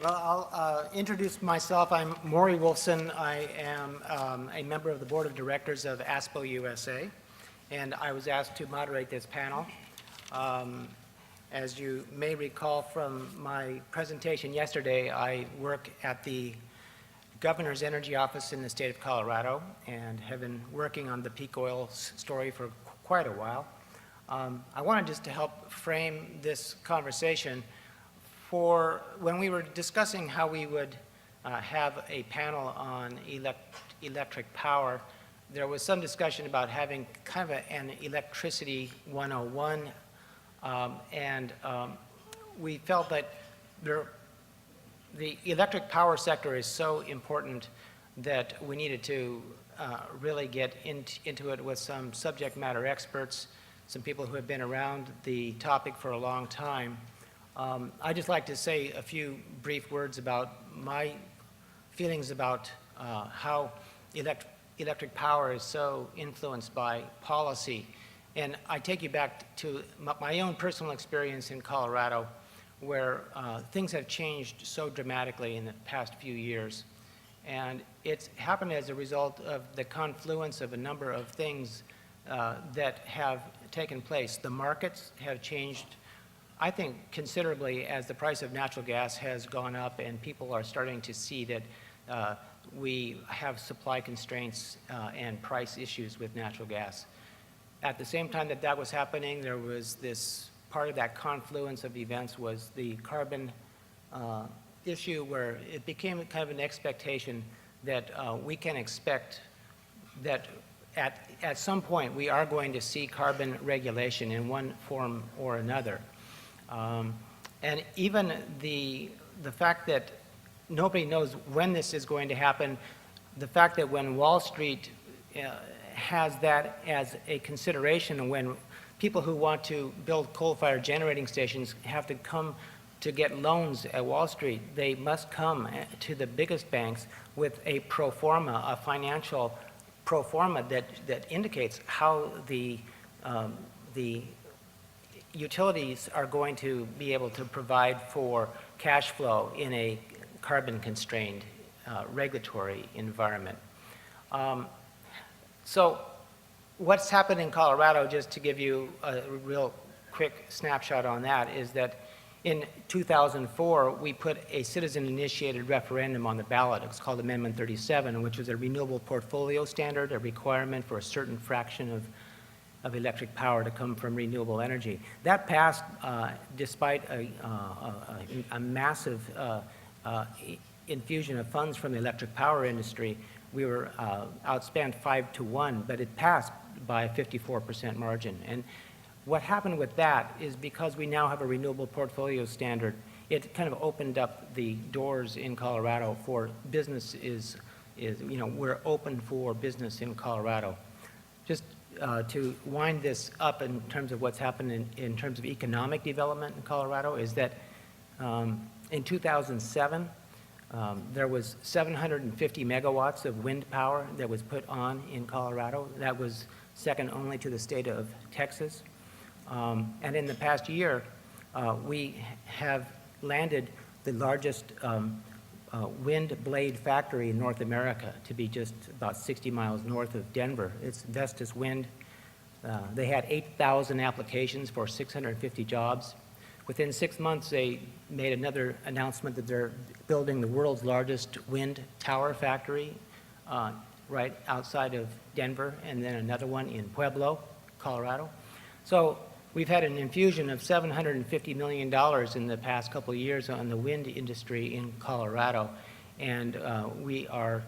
Well, I'll introduce myself. I'm Morey Wolfson. I am a member of the board of directors of ASPO-USA, and I was asked to moderate this panel. As you may recall from my presentation yesterday, I work at the Governor's Energy Office in the state of Colorado and have been working on the peak oil story for quite a while. I wanted just to help frame this conversation. For when we were discussing how we would have a panel on electric power, there was some discussion about having kind of an electricity 101, and we felt that the electric power sector is so important that we needed to really get into it with some subject matter experts, some people who have been around the topic for a long time. I'd just like to say a few brief words about my feelings about how electric power is so influenced by policy. And I take you back to my own personal experience in Colorado, where things have changed so dramatically in the past few years. And it's happened as a result of the confluence of a number of things that have taken place. The markets have changed, I think, considerably as the price of natural gas has gone up and people are starting to see that we have supply constraints and price issues with natural gas. At the same time that that was happening, there was this part of that confluence of events was the carbon issue, where it became kind of an expectation that we can expect that at some point we are going to see carbon regulation in one form or another. And even the fact that nobody knows when this is going to happen, the fact that when Wall Street has that as a consideration, when people who want to build coal-fired generating stations have to come to get loans at Wall Street, they must come to the biggest banks with a pro forma, a financial pro forma that indicates how the utilities are going to be able to provide for cash flow in a carbon-constrained regulatory environment. So what's happened in Colorado, just to give you a real quick snapshot on that, is that in 2004, we put a citizen-initiated referendum on the ballot. It's called Amendment 37, which was a renewable portfolio standard, a requirement for a certain fraction of electric power to come from renewable energy. That passed despite a massive infusion of funds from the electric power industry. We were outspent 5-1, but it passed by a 54% margin. And what happened with that is because we now have a renewable portfolio standard, it kind of opened up the doors in Colorado for business we're open for business in Colorado. Just to wind this up in terms of what's happened in terms of economic development in Colorado is that in 2007, there was 750 megawatts of wind power that was put on in Colorado. That was second only to the state of Texas. And in the past year, we have landed the largest wind blade factory in North America to be just about 60 miles north of Denver. It's Vestas Wind. They had 8,000 applications for 650 jobs. Within 6 months, they made another announcement that they're building the world's largest wind tower factory right outside of Denver, and then another one in Pueblo, Colorado. So we've had an infusion of $750 million in the past couple of years on the wind industry in Colorado, and we are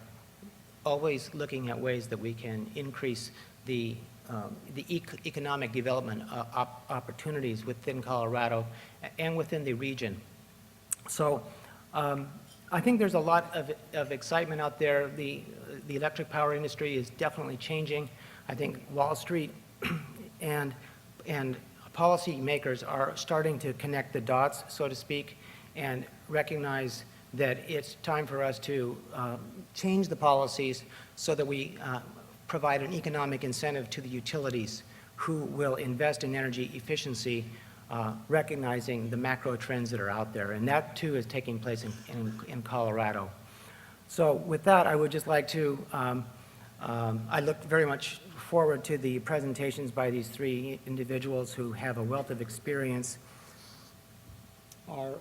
always looking at ways that we can increase the economic development opportunities within Colorado and within the region. So I think there's a lot of excitement out there. The electric power industry is definitely changing. I think Wall Street and policy makers are starting to connect the dots, so to speak, and recognize that it's time for us to change the policies so that we provide an economic incentive to the utilities who will invest in energy efficiency recognizing the macro trends that are out there. And that, too, is taking place in Colorado. So with that, I would just like to, I look very much forward to the presentations by these three individuals who have a wealth of experience. Our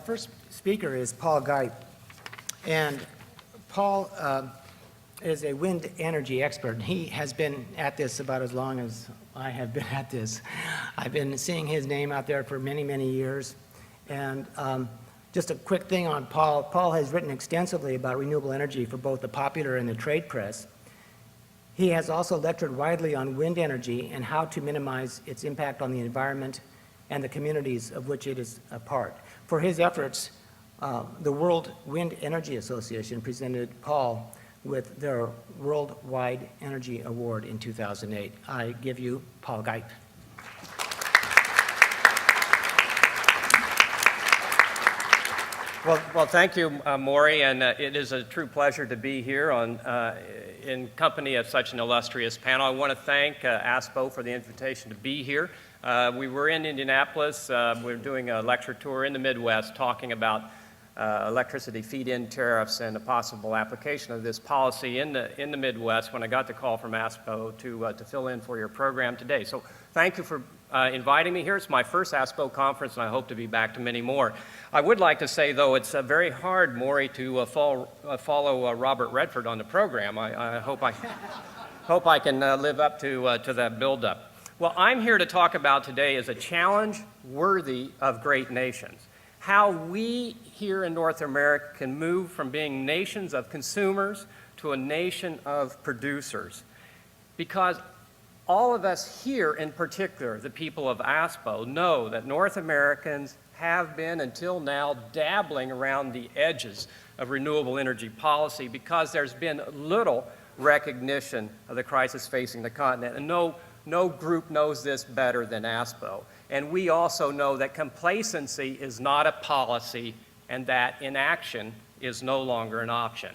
first speaker is Paul Gipe. And Paul is a wind energy expert. He has been at this about as long as I have been at this. I've been seeing his name out there for many, many years. And just a quick thing on Paul. Paul has written extensively about renewable energy for both the popular and the trade press. He has also lectured widely on wind energy and how to minimize its impact on the environment and the communities of which it is a part. For his efforts, the World Wind Energy Association presented Paul with their Worldwide Energy Award in 2008. I give you Paul Gipe. Well, thank you, Morey, and it is a true pleasure to be here in company of such an illustrious panel. I want to thank ASPO for the invitation to be here. We were in Indianapolis. We were doing a lecture tour in the Midwest talking about electricity feed-in tariffs and the possible application of this policy in the Midwest when I got the call from ASPO to fill in for your program today. So thank you for inviting me here. It's my first ASPO conference, and I hope to be back to many more. I would like to say, though, it's very hard, Morey, to follow Robert Redford on the program. I hope I can live up to that buildup. Well, I'm here to talk about today is a challenge worthy of great nations. How we here in North America can move from being nations of consumers to a nation of producers. Because all of us here in particular, the people of ASPO, know that North Americans have been until now dabbling around the edges of renewable energy policy because there's been little recognition of the crisis facing the continent. And no group knows this better than ASPO. And we also know that complacency is not a policy and that inaction is no longer an option.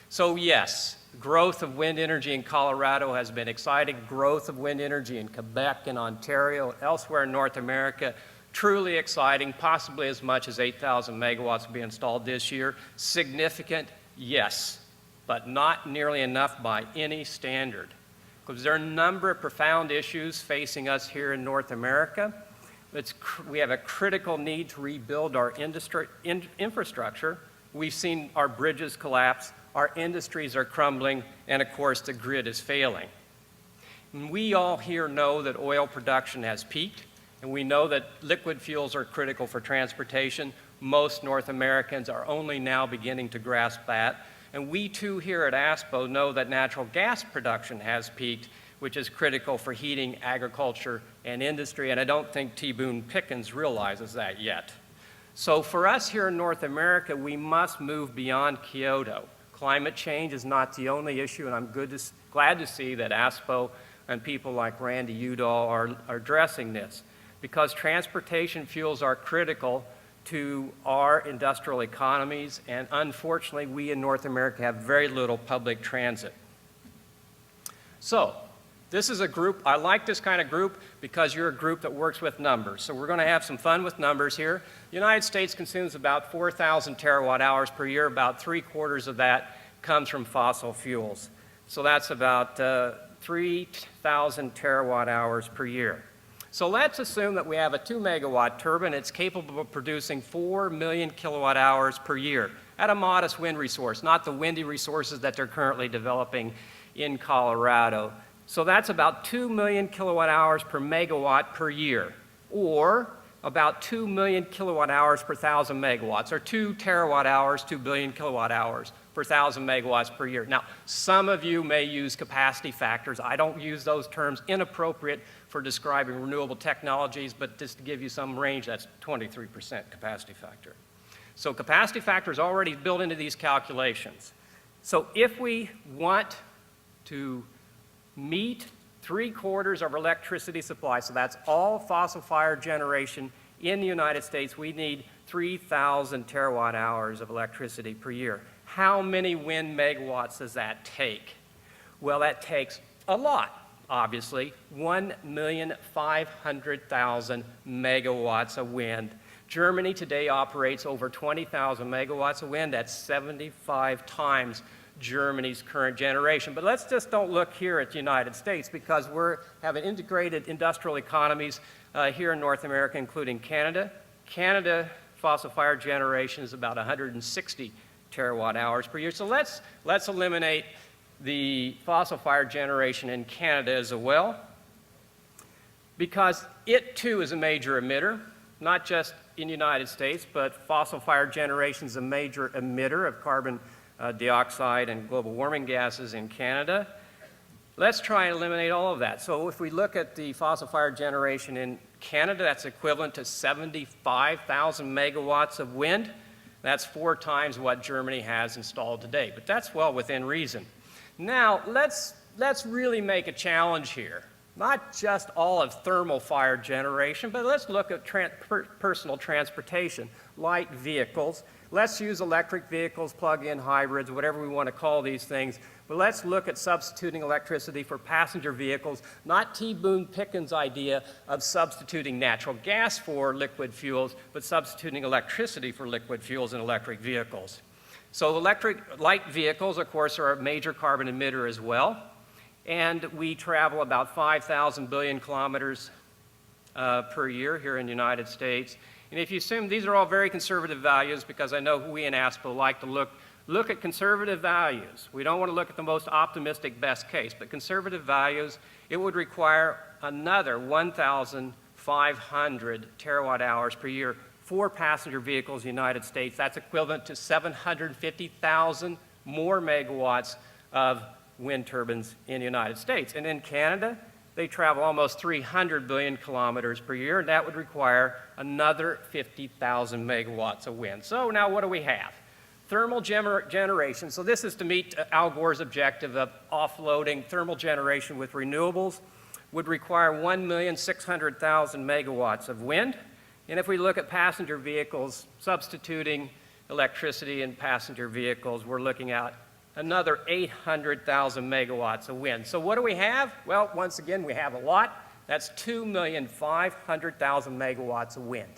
So yes, growth of wind energy in Colorado has been exciting. Growth of wind energy in Quebec and Ontario and elsewhere in North America, truly exciting, possibly as much as 8,000 megawatts will be installed this year. Significant, yes, but not nearly enough by any standard. Because there are a number of profound issues facing us here in North America. We have a critical need to rebuild our infrastructure. We've seen our bridges collapse, our industries are crumbling, and of course the grid is failing. And we all here know that oil production has peaked, and we know that liquid fuels are critical for transportation. Most North Americans are only now beginning to grasp that. And we too here at ASPO know that natural gas production has peaked, which is critical for heating, agriculture, and industry, and I don't think T. Boone Pickens realizes that yet. So for us here in North America, we must move beyond Kyoto. Climate change is not the only issue, and I'm glad to see that ASPO and people like Randy Udall are addressing this, because transportation fuels are critical to our industrial economies, and unfortunately, we in North America have very little public transit. So, this is a group, I like this kind of group because you're a group that works with numbers. So we're going to have some fun with numbers here. The United States consumes about 4,000 terawatt hours per year. About 3/4 of that comes from fossil fuels. So that's about 3,000 terawatt hours per year. So let's assume that we have a 2 megawatt turbine. It's capable of producing 4 million kilowatt hours per year at a modest wind resource, not the windy resources that they're currently developing in Colorado. So that's about 2 million kilowatt hours per megawatt per year, or about 2 million kilowatt hours per 1,000 megawatts, or 2 terawatt hours, 2 billion kilowatt hours per 1,000 megawatts per year. Now, some of you may use capacity factors. I don't use those terms, inappropriate for describing renewable technologies, but just to give you some range, that's 23% capacity factor. So capacity factor is already built into these calculations. So if we want to meet 3/4 of our electricity supply, so that's all fossil-fired generation in the United States, we need 3,000 terawatt hours of electricity per year. How many wind megawatts does that take? Well, that takes a lot, obviously, 1,500,000 megawatts of wind. Germany today operates over 20,000 megawatts of wind. That's 75 times Germany's current generation. But let's just don't look here at the United States, because we have integrated industrial economies here in North America, including Canada. Canada fossil-fired generation is about 160 terawatt hours per year. So let's eliminate the fossil-fired generation in Canada as well, because it too is a major emitter, not just in the United States, but fossil-fired generation is a major emitter of carbon dioxide and global warming gases in Canada. Let's try and eliminate all of that. So if we look at the fossil-fired generation in Canada, that's equivalent to 75,000 megawatts of wind. That's 4 times what Germany has installed today, but that's well within reason. Now, let's really make a challenge here. Not just all of thermal-fired generation, but let's look at personal transportation, light vehicles. Let's use electric vehicles, plug-in hybrids, whatever we want to call these things. But let's look at substituting electricity for passenger vehicles, not T. Boone Pickens' idea of substituting natural gas for liquid fuels, but substituting electricity for liquid fuels in electric vehicles. So light vehicles, of course, are a major carbon emitter as well. And we travel about 5,000 billion kilometers per year here in the United States. And if you assume these are all very conservative values, because I know we in ASPO like to look at conservative values. We don't want to look at the most optimistic best case, but conservative values, it would require another 1,500 terawatt hours per year for passenger vehicles in the United States. That's equivalent to 750,000 more megawatts of wind turbines in the United States. And in Canada, they travel almost 300 billion kilometers per year, and that would require another 50,000 megawatts of wind. So now what do we have? Thermal generation. So this is to meet Al Gore's objective of offloading thermal generation with renewables, would require 1,600,000 megawatts of wind. And if we look at passenger vehicles, substituting electricity in passenger vehicles, we're looking at another 800,000 megawatts of wind. So what do we have? Well, once again, we have a lot. That's 2,500,000 megawatts of wind.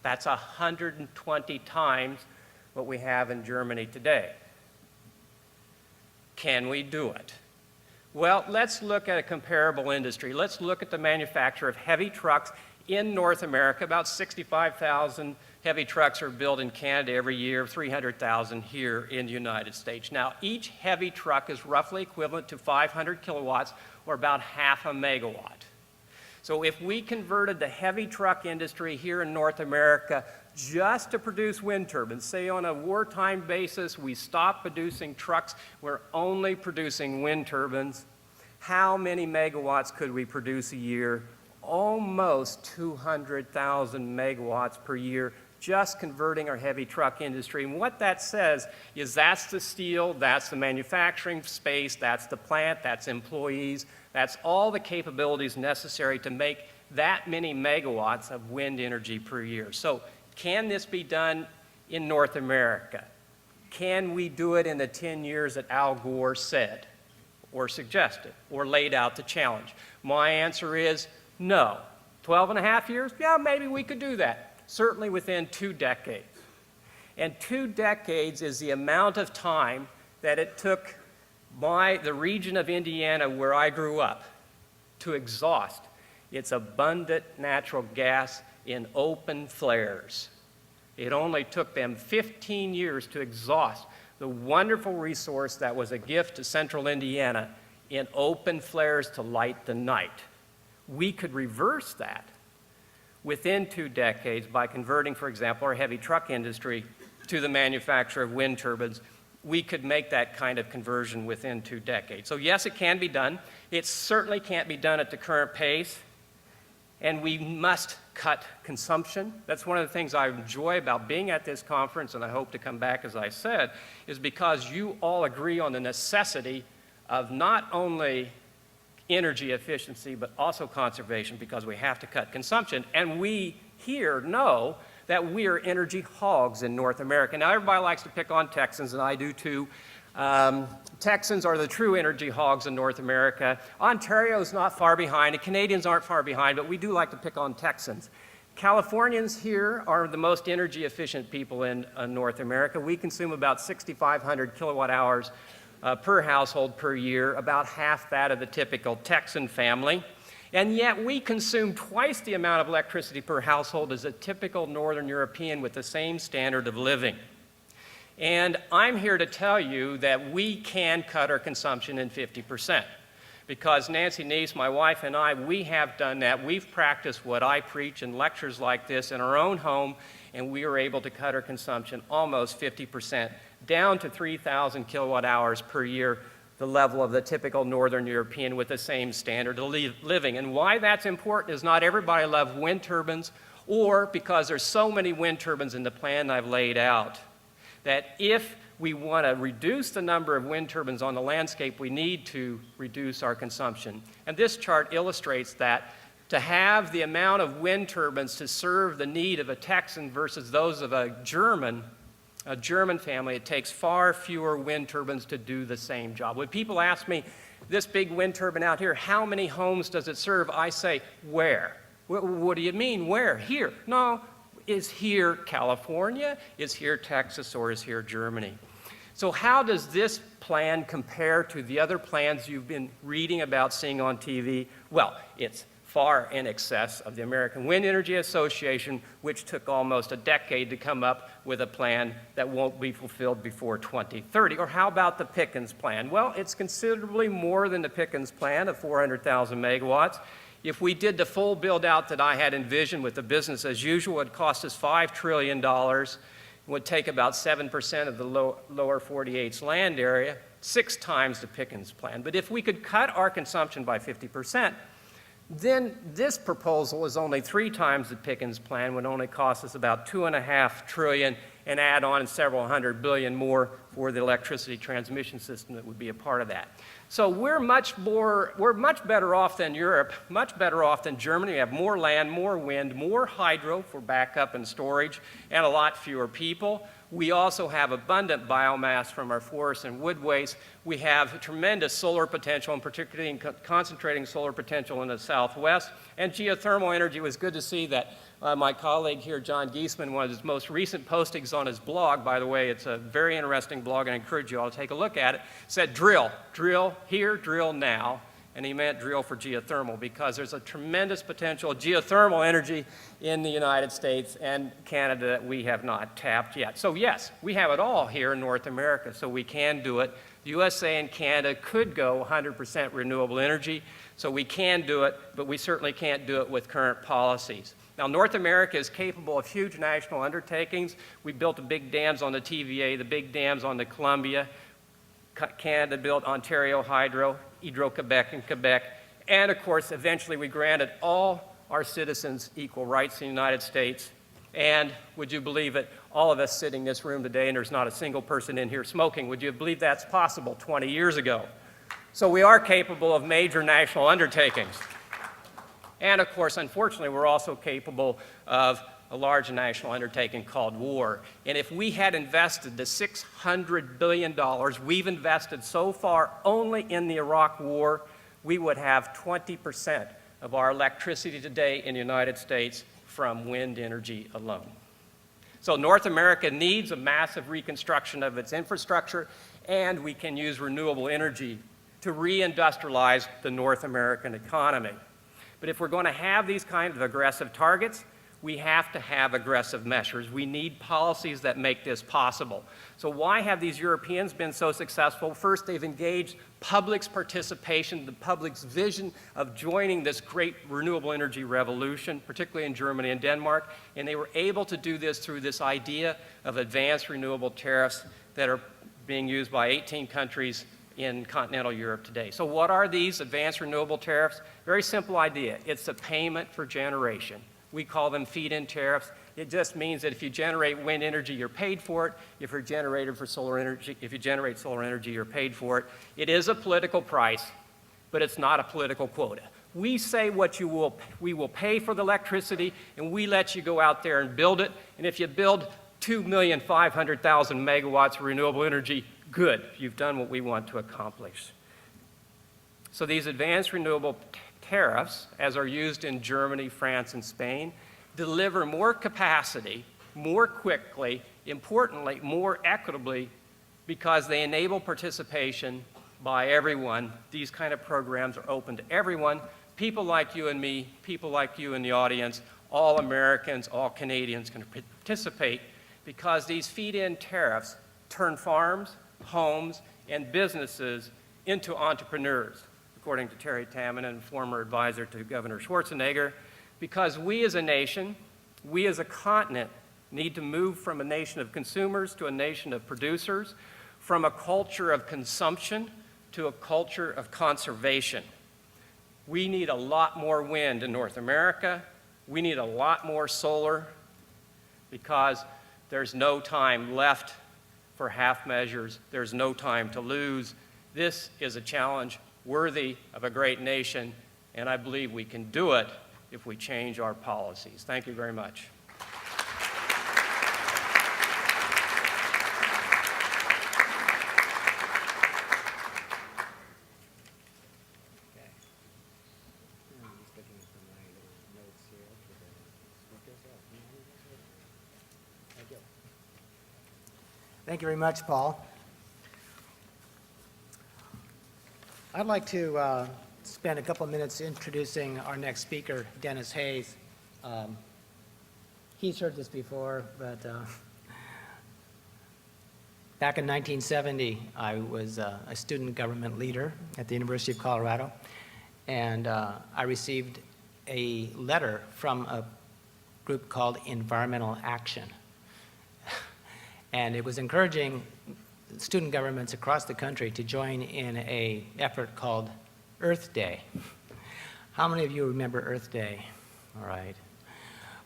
That's 120 times what we have in Germany today. Can we do it? Well, let's look at a comparable industry. Let's look at the manufacture of heavy trucks in North America. About 65,000 heavy trucks are built in Canada every year, 300,000 here in the United States. Now, each heavy truck is roughly equivalent to 500 kilowatts, or about half a megawatt. So if we converted the heavy truck industry here in North America just to produce wind turbines, say on a wartime basis, we stop producing trucks, we're only producing wind turbines, how many megawatts could we produce a year? Almost 200,000 megawatts per year, just converting our heavy truck industry. And what that says is that's the steel, that's the manufacturing space, that's the plant, that's employees, that's all the capabilities necessary to make that many megawatts of wind energy per year. So can this be done in North America? Can we do it in the 10 years that Al Gore said, or suggested, or laid out the challenge? My answer is no. 12 and a half years? Yeah, maybe we could do that. Certainly within 2 decades. And 2 decades is the amount of time that it took the region of Indiana where I grew up to exhaust its abundant natural gas in open flares. It only took them 15 years to exhaust the wonderful resource that was a gift to central Indiana in open flares to light the night. We could reverse that within 2 decades by converting, for example, our heavy truck industry to the manufacture of wind turbines. We could make that kind of conversion within 2 decades. So yes, it can be done. It certainly can't be done at the current pace, and we must cut consumption. That's one of the things I enjoy about being at this conference, and I hope to come back, as I said, is because you all agree on the necessity of not only energy efficiency, but also conservation, because we have to cut consumption. And we here know that we are energy hogs in North America. Now, everybody likes to pick on Texans, and I do too. Texans are the true energy hogs in North America. Ontario's not far behind, and Canadians aren't far behind, but we do like to pick on Texans. Californians here are the most energy efficient people in North America. We consume about 6,500 kilowatt hours per household per year, about half that of the typical Texan family. And yet we consume twice the amount of electricity per household as a typical Northern European with the same standard of living. And I'm here to tell you that we can cut our consumption in 50%. Because Nancy Neese, my wife, and I, we have done that. We've practiced what I preach in lectures like this in our own home, and we were able to cut our consumption almost 50%, down to 3,000 kilowatt hours per year, the level of the typical Northern European with the same standard of living. And why that's important is not everybody loves wind turbines, or because there's so many wind turbines in the plan I've laid out, that if we want to reduce the number of wind turbines on the landscape, we need to reduce our consumption. And this chart illustrates that to have the amount of wind turbines to serve the need of a Texan versus those of a German family, it takes far fewer wind turbines to do the same job. When people ask me, this big wind turbine out here, how many homes does it serve? I say, where? What do you mean, where? Here. No. Is here California, is here Texas, or is here Germany? So how does this plan compare to the other plans you've been reading about, seeing on TV? Well, it's far in excess of the American Wind Energy Association, which took almost a decade to come up with a plan that won't be fulfilled before 2030. Or how about the Pickens plan? Well, it's considerably more than the Pickens plan of 400,000 megawatts. If we did the full build-out that I had envisioned with the business as usual, it would cost us $5 trillion. It would take about 7% of the lower 48's land area, 6 times the Pickens plan. But if we could cut our consumption by 50%, then this proposal is only 3 times the Pickens plan, would only cost us about $2.5 trillion, and add on several hundred billion more for the electricity transmission system that would be a part of that. So we're much better off than Europe, much better off than Germany. We have more land, more wind, more hydro for backup and storage, and a lot fewer people. We also have abundant biomass from our forests and wood waste. We have tremendous solar potential, and particularly concentrating solar potential in the Southwest. And geothermal energy. It was good to see that my colleague here, John Geesman, one of his most recent postings on his blog, by the way, it's a very interesting blog, and I encourage you all to take a look at it, said drill here, drill now. And he meant drill for geothermal, because there's a tremendous potential of geothermal energy in the United States and Canada that we have not tapped yet. So yes, we have it all here in North America, so we can do it. The USA and Canada could go 100% renewable energy, so we can do it, but we certainly can't do it with current policies. Now, North America is capable of huge national undertakings. We built the big dams on the TVA, the big dams on the Columbia. Canada built Ontario Hydro, Hydro-Quebec in Quebec, and of course, eventually we granted all our citizens equal rights in the United States. And would you believe it, all of us sitting in this room today, and there's not a single person in here smoking, would you believe that's possible 20 years ago? So we are capable of major national undertakings. And of course, unfortunately, we're also capable of a large national undertaking called war. And if we had invested the $600 billion we've invested so far only in the Iraq War, we would have 20% of our electricity today in the United States from wind energy alone. So North America needs a massive reconstruction of its infrastructure, and we can use renewable energy to reindustrialize the North American economy. But if we're going to have these kinds of aggressive targets, we have to have aggressive measures. We need policies that make this possible. So why have these Europeans been so successful? First, they've engaged public's participation, the public's vision of joining this great renewable energy revolution, particularly in Germany and Denmark, and they were able to do this through this idea of advanced renewable tariffs that are being used by 18 countries in continental Europe today. So what are these advanced renewable tariffs? Very simple idea. It's a payment for generation. We call them feed-in tariffs. It just means that if you generate wind energy, you're paid for it. If you generate solar energy, you're paid for it. It is a political price, but it's not a political quota. We say we will pay for the electricity, and we let you go out there and build it. And if you build 2,500,000 megawatts of renewable energy, Good, you've done what we want to accomplish. So these advanced renewable tariffs, as are used in Germany, France, and Spain, deliver more capacity, more quickly, importantly, more equitably, because they enable participation by everyone. These kind of programs are open to everyone, people like you and me, people like you in the audience, all Americans, all Canadians can participate, because these feed-in tariffs turn farms, homes, and businesses into entrepreneurs, according to Terry Tamminen, former advisor to Governor Schwarzenegger, because we as a nation, we as a continent, need to move from a nation of consumers to a nation of producers, from a culture of consumption to a culture of conservation. We need a lot more wind in North America. We need a lot more solar, because there's no time left for half measures. There's no time to lose. This is a challenge worthy of a great nation, and I believe we can do it if we change our policies. Thank you very much. Thank you very much, Paul. I'd like to spend a couple of minutes introducing our next speaker, Denis Hayes. He's heard this before, but back in 1970, I was a student government leader at the University of Colorado, and I received a letter from a group called Environmental Action. And it was encouraging student governments across the country to join in an effort called Earth Day. How many of you remember Earth Day? All right.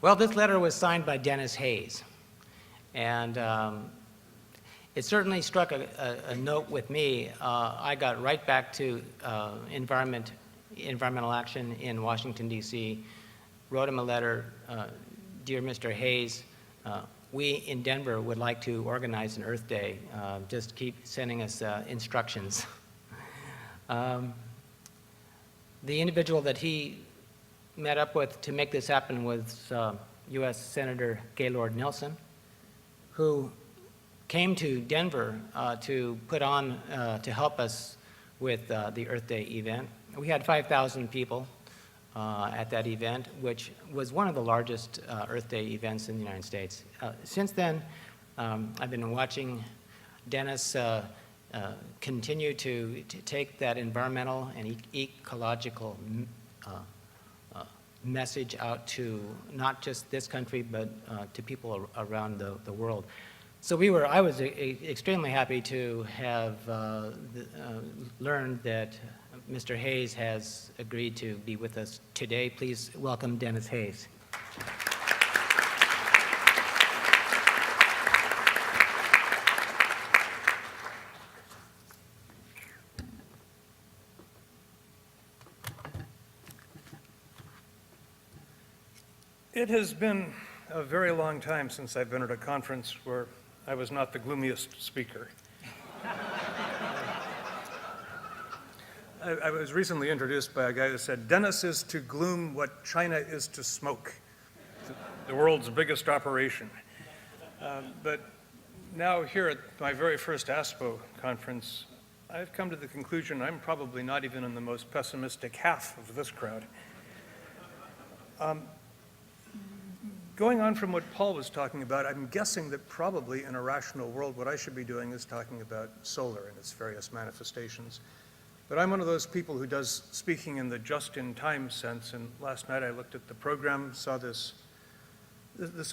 Well, this letter was signed by Denis Hayes. And it certainly struck a note with me. I got right back to Environmental Action in Washington, D.C., wrote him a letter, Dear Mr. Hayes, we in Denver would like to organize an Earth Day. Just keep sending us instructions. The individual that he met up with to make this happen was U.S. Senator Gaylord Nelson, who came to Denver to put on, to help us with the Earth Day event. We had 5,000 people at that event, which was one of the largest Earth Day events in the United States. Since then, I've been watching Denis continue to take that environmental and ecological message out to not just this country, but to people around the world. So I was extremely happy to have learned that Mr. Hayes has agreed to be with us today. Please welcome Denis Hayes. It has been a very long time since I've been at a conference where I was not the gloomiest speaker. I was recently introduced by a guy who said, Denis is to gloom what China is to smoke, the world's biggest operation. But now here at my very first ASPO conference, I've come to the conclusion I'm probably not even in the most pessimistic half of this crowd. Going on from what Paul was talking about, I'm guessing that probably in a rational world, what I should be doing is talking about solar and its various manifestations. But I'm one of those people who does speaking in the just-in-time sense, and last night I looked at the program, saw this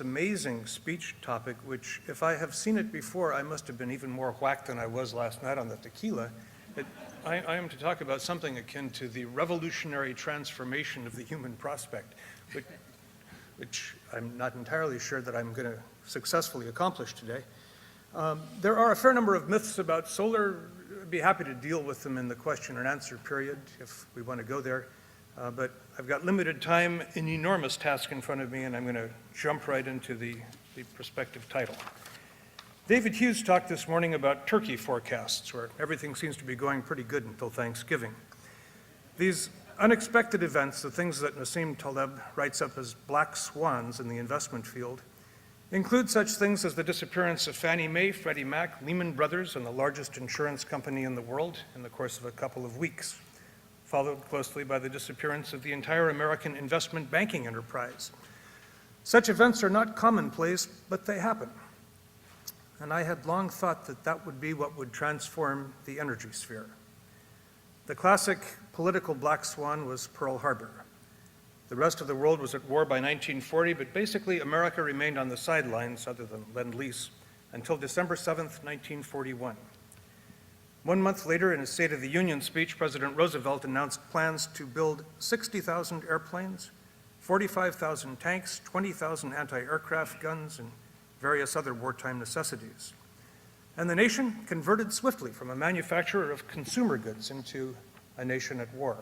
amazing speech topic, which if I have seen it before, I must have been even more whacked than I was last night on the tequila. I am to talk about something akin to the revolutionary transformation of the human prospect, which I'm not entirely sure that I'm going to successfully accomplish today. There are a fair number of myths about solar. I'd be happy to deal with them in the question and answer period if we want to go there. But I've got limited time, an enormous task in front of me, and I'm going to jump right into the prospective title. David Hughes talked this morning about turkey forecasts, where everything seems to be going pretty good until Thanksgiving. These unexpected events, the things that Nassim Taleb writes up as black swans in the investment field, include such things as the disappearance of Fannie Mae, Freddie Mac, Lehman Brothers, and the largest insurance company in the world in the course of a couple of weeks, followed closely by the disappearance of the entire American investment banking enterprise. Such events are not commonplace, but they happen. And I had long thought that that would be what would transform the energy sphere. The classic political black swan was Pearl Harbor. The rest of the world was at war by 1940, but basically America remained on the sidelines, other than Lend-Lease, until December 7th, 1941. 1 month later, in his State of the Union speech, President Roosevelt announced plans to build 60,000 airplanes, 45,000 tanks, 20,000 anti-aircraft guns, and various other wartime necessities. And the nation converted swiftly from a manufacturer of consumer goods into a nation at war.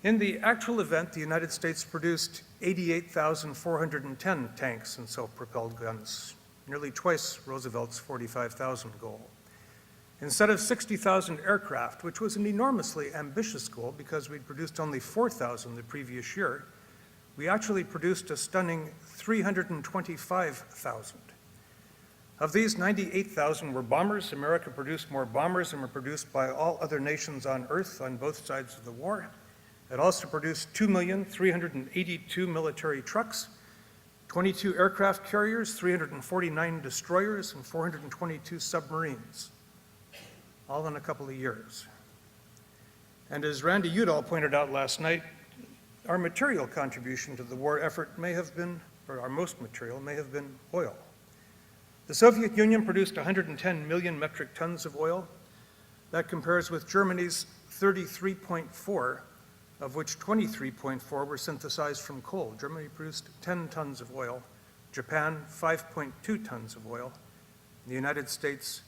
In the actual event, the United States produced 88,410 tanks and self-propelled guns, nearly twice Roosevelt's 45,000 goal. Instead of 60,000 aircraft, which was an enormously ambitious goal because we'd produced only 4,000 the previous year, we actually produced a stunning 325,000. Of these, 98,000 were bombers. America produced more bombers than were produced by all other nations on Earth on both sides of the war. It also produced 2,382,000 military trucks, 22 aircraft carriers, 349 destroyers, and 422 submarines, all in a couple of years. And as Randy Udall pointed out last night, our material contribution to the war effort may have been, or our most material, may have been oil. The Soviet Union produced 110 million metric tons of oil. That compares with Germany's 33.4, of which 23.4 were synthesized from coal. Germany produced 10 tons of oil, Japan 5.2 tons of oil, the United States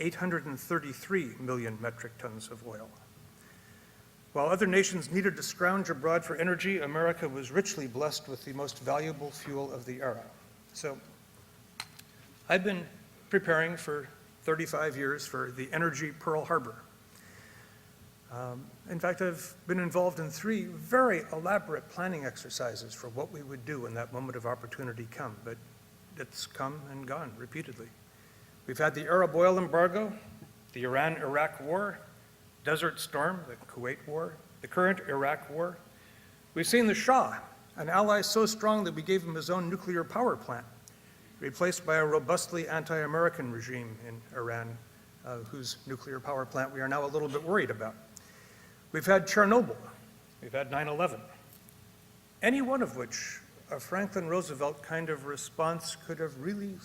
833 million metric tons of oil. While other nations needed to scrounge abroad for energy, America was richly blessed with the most valuable fuel of the era. So I've been preparing for 35 years for the energy Pearl Harbor. In fact, I've been involved in 3 very elaborate planning exercises for what we would do when that moment of opportunity come, but it's come and gone repeatedly. We've had the Arab oil embargo, the Iran-Iraq war, Desert Storm, the Kuwait war, the current Iraq war. We've seen the Shah, an ally so strong that we gave him his own nuclear power plant, replaced by a robustly anti-American regime in Iran, whose nuclear power plant we are now a little bit worried about. We've had Chernobyl, we've had 9/11, any one of which a Franklin Roosevelt kind of response could have really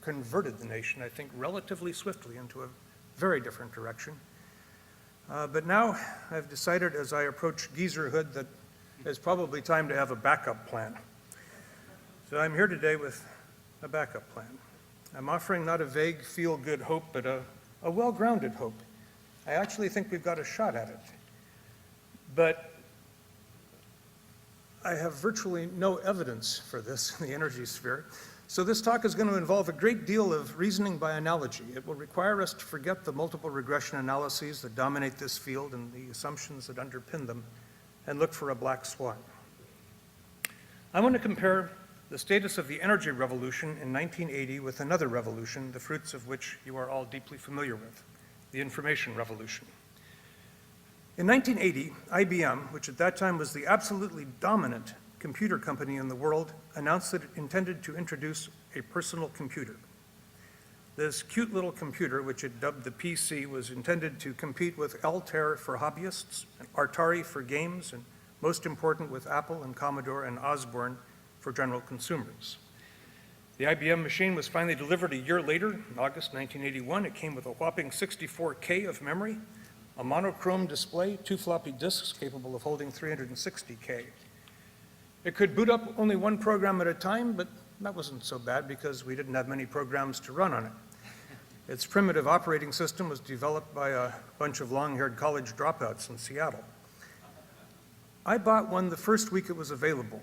converted the nation, I think, relatively swiftly into a very different direction. But now I've decided as I approach geezerhood that it's probably time to have a backup plan. So I'm here today with a backup plan. I'm offering not a vague feel-good hope, but a well-grounded hope. I actually think we've got a shot at it. But I have virtually no evidence for this in the energy sphere. So this talk is going to involve a great deal of reasoning by analogy. It will require us to forget the multiple regression analyses that dominate this field and the assumptions that underpin them, and look for a black swan. I want to compare the status of the energy revolution in 1980 with another revolution, the fruits of which you are all deeply familiar with, the information revolution. In 1980, IBM, which at that time was the absolutely dominant computer company in the world, announced that it intended to introduce a personal computer. This cute little computer, which it dubbed the PC, was intended to compete with Altair for hobbyists, and Atari for games, and most important with Apple and Commodore and Osborne for general consumers. The IBM machine was finally delivered a year later, in August 1981. It came with a whopping 64K of memory, a monochrome display, 2 floppy disks capable of holding 360K. It could boot up only 1 program at a time, but that wasn't so bad because we didn't have many programs to run on it. Its primitive operating system was developed by a bunch of long-haired college dropouts in Seattle. I bought one the first week it was available,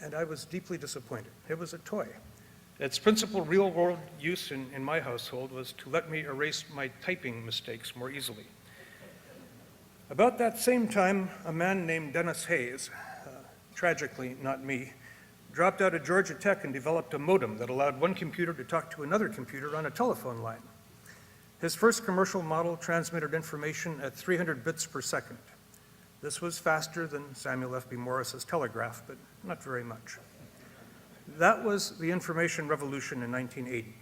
and I was deeply disappointed. It was a toy. Its principal real-world use in my household was to let me erase my typing mistakes more easily. About that same time, a man named Denis Hayes, tragically not me, dropped out of Georgia Tech and developed a modem that allowed one computer to talk to another computer on a telephone line. His first commercial model transmitted information at 300 bits per second. This was faster than Samuel F.B. Morse's telegraph, but not very much. That was the information revolution in 1980.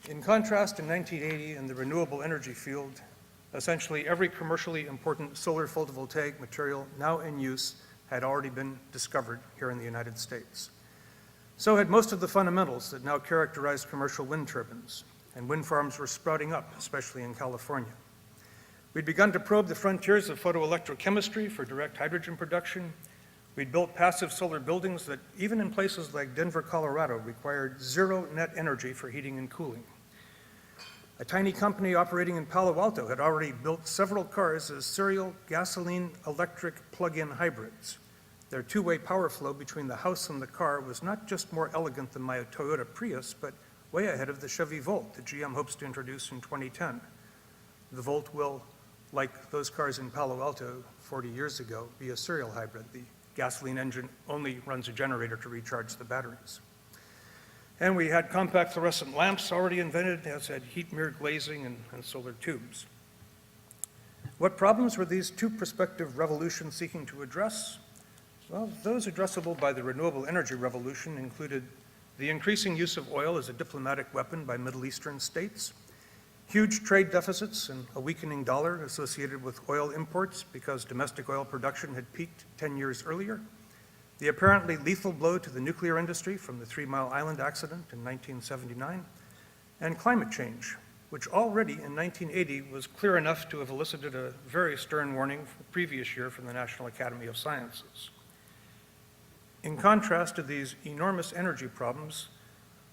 In contrast, in 1980, in the renewable energy field, essentially every commercially important solar photovoltaic material now in use had already been discovered here in the United States. So had most of the fundamentals that now characterize commercial wind turbines, and wind farms were sprouting up, especially in California. We'd begun to probe the frontiers of photoelectrochemistry for direct hydrogen production. We'd built passive solar buildings that, even in places like Denver, Colorado, required zero net energy for heating and cooling. A tiny company operating in Palo Alto had already built several cars as serial gasoline-electric plug-in hybrids. Their two-way power flow between the house and the car was not just more elegant than my Toyota Prius, but way ahead of the Chevy Volt that GM hopes to introduce in 2010. The Volt will, like those cars in Palo Alto 40 years ago, be a serial hybrid. The gasoline engine only runs a generator to recharge the batteries. And we had compact fluorescent lamps already invented, as had heat mirror glazing and solar tubes. What problems were these two prospective revolutions seeking to address? Well, those addressable by the renewable energy revolution included the increasing use of oil as a diplomatic weapon by Middle Eastern states, huge trade deficits and a weakening dollar associated with oil imports because domestic oil production had peaked 10 years earlier, the apparently lethal blow to the nuclear industry from the 3 Mile Island accident in 1979, and climate change, which already in 1980 was clear enough to have elicited a very stern warning the previous year from the National Academy of Sciences. In contrast to these enormous energy problems,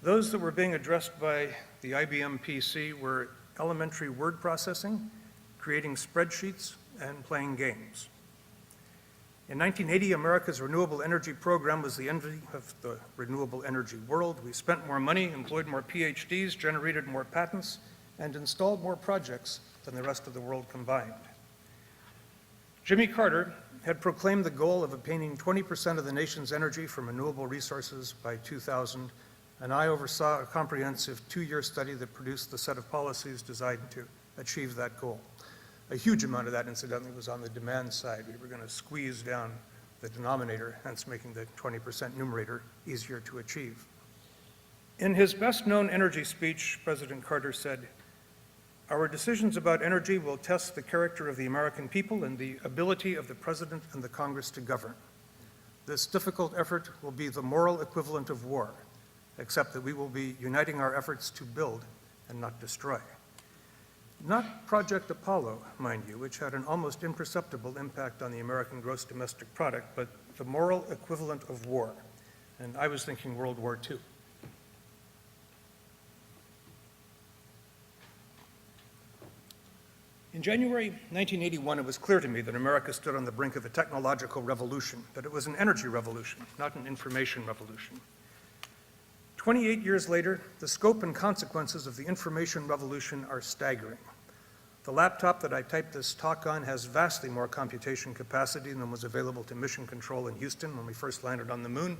those that were being addressed by the IBM PC were elementary word processing, creating spreadsheets, and playing games. In 1980, America's renewable energy program was the envy of the renewable energy world. We spent more money, employed more PhDs, generated more patents, and installed more projects than the rest of the world combined. Jimmy Carter had proclaimed the goal of obtaining 20% of the nation's energy from renewable resources by 2000, and I oversaw a comprehensive 2-year study that produced the set of policies designed to achieve that goal. A huge amount of that, incidentally, was on the demand side. We were going to squeeze down the denominator, hence making the 20% numerator easier to achieve. In his best-known energy speech, President Carter said, "Our decisions about energy will test the character of the American people and the ability of the President and the Congress to govern. This difficult effort will be the moral equivalent of war, except that we will be uniting our efforts to build and not destroy." Not Project Apollo, mind you, which had an almost imperceptible impact on the American gross domestic product, but the moral equivalent of war. And I was thinking World War II. In January 1981, it was clear to me that America stood on the brink of a technological revolution, but it was an energy revolution, not an information revolution. 28 years later, the scope and consequences of the information revolution are staggering. The laptop that I typed this talk on has vastly more computation capacity than was available to Mission Control in Houston when we first landed on the moon.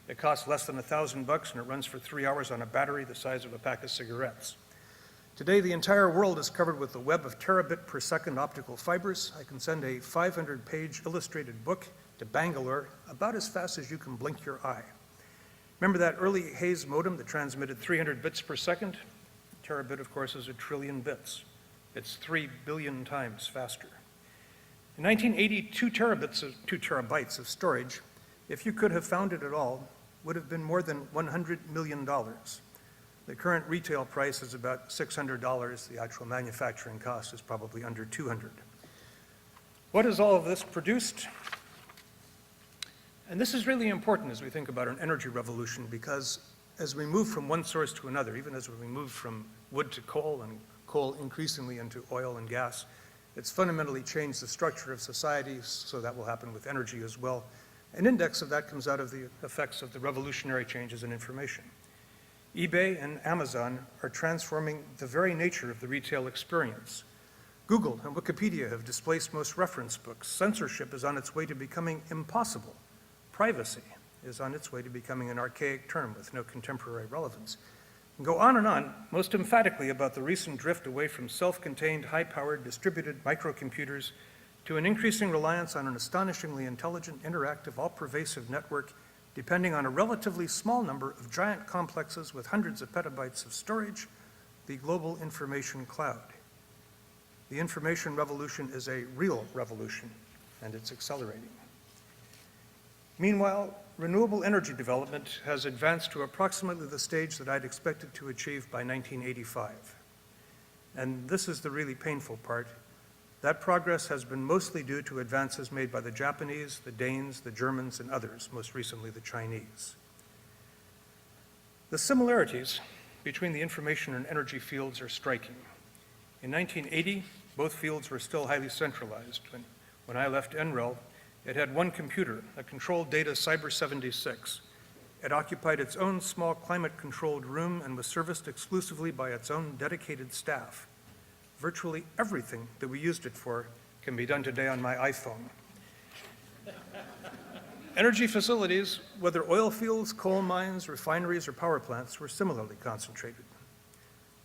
It costs less than $1,000 and it runs for 3 hours on a battery the size of a pack of cigarettes. Today, the entire world is covered with a web of terabit per second optical fibers. I can send a 500-page illustrated book to Bangalore about as fast as you can blink your eye. Remember that early Hayes modem that transmitted 300 bits per second? A terabit, of course, is a trillion bits. It's 3 billion times faster. In 1980, 2 terabytes of storage, if you could have found it at all, would have been more than $100 million. The current retail price is about $600. The actual manufacturing cost is probably under $200. What has all of this produced? And this is really important as we think about an energy revolution, because as we move from one source to another, even as we move from wood to coal and coal increasingly into oil and gas, it's fundamentally changed the structure of society, so that will happen with energy as well. An index of that comes out of the effects of the revolutionary changes in information. eBay and Amazon are transforming the very nature of the retail experience. Google and Wikipedia have displaced most reference books. Censorship is on its way to becoming impossible. Privacy is on its way to becoming an archaic term with no contemporary relevance. And go on, most emphatically about the recent drift away from self-contained, high-powered, distributed microcomputers to an increasing reliance on an astonishingly intelligent, interactive, all-pervasive network depending on a relatively small number of giant complexes with hundreds of petabytes of storage, the global information cloud. The information revolution is a real revolution, and it's accelerating. Meanwhile, renewable energy development has advanced to approximately the stage that I'd expected to achieve by 1985. And this is the really painful part. That progress has been mostly due to advances made by the Japanese, the Danes, the Germans, and others, most recently the Chinese. The similarities between the information and energy fields are striking. In 1980, both fields were still highly centralized. When I left NREL, it had one computer, a controlled data Cyber 76. It occupied its own small climate-controlled room and was serviced exclusively by its own dedicated staff. Virtually everything that we used it for can be done today on my iPhone. Energy facilities, whether oil fields, coal mines, refineries, or power plants, were similarly concentrated.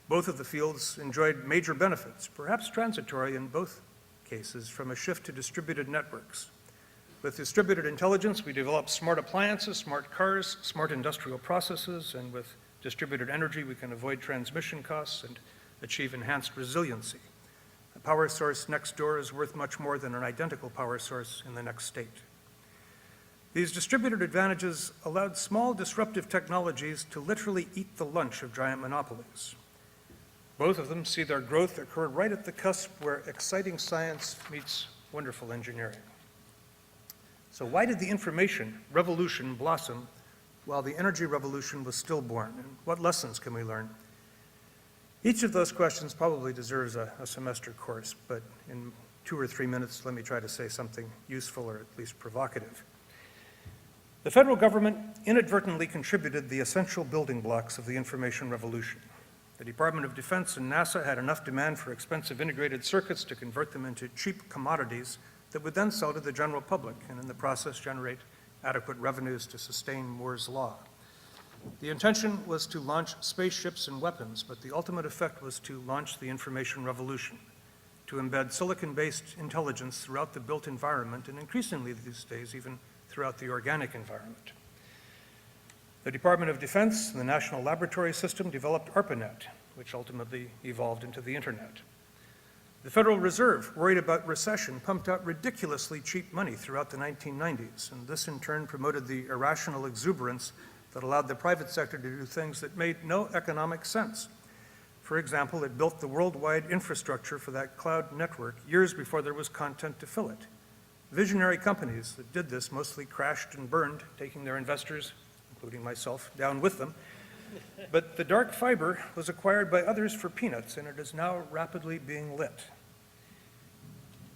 Both of the fields enjoyed major benefits, perhaps transitory in both cases, from a shift to distributed networks. With distributed intelligence, we develop smart appliances, smart cars, smart industrial processes, and with distributed energy, we can avoid transmission costs and achieve enhanced resiliency. A power source next door is worth much more than an identical power source in the next state. These distributed advantages allowed small disruptive technologies to literally eat the lunch of giant monopolies. Both of them see their growth occur right at the cusp where exciting science meets wonderful engineering. So why did the information revolution blossom while the energy revolution was stillborn? And what lessons can we learn? Each of those questions probably deserves a semester course, but in 2 or 3 minutes, let me try to say something useful or at least provocative. The federal government inadvertently contributed the essential building blocks of the information revolution. The Department of Defense and NASA had enough demand for expensive integrated circuits to convert them into cheap commodities that would then sell to the general public and in the process generate adequate revenues to sustain Moore's Law. The intention was to launch spaceships and weapons, but the ultimate effect was to launch the information revolution, to embed silicon-based intelligence throughout the built environment and increasingly these days even throughout the organic environment. The Department of Defense and the National Laboratory System developed ARPANET, which ultimately evolved into the Internet. The Federal Reserve, worried about recession, pumped out ridiculously cheap money throughout the 1990s, and this in turn promoted the irrational exuberance that allowed the private sector to do things that made no economic sense. For example, it built the worldwide infrastructure for that cloud network years before there was content to fill it. Visionary companies that did this mostly crashed and burned, taking their investors, including myself, down with them. But the dark fiber was acquired by others for peanuts, and it is now rapidly being lit.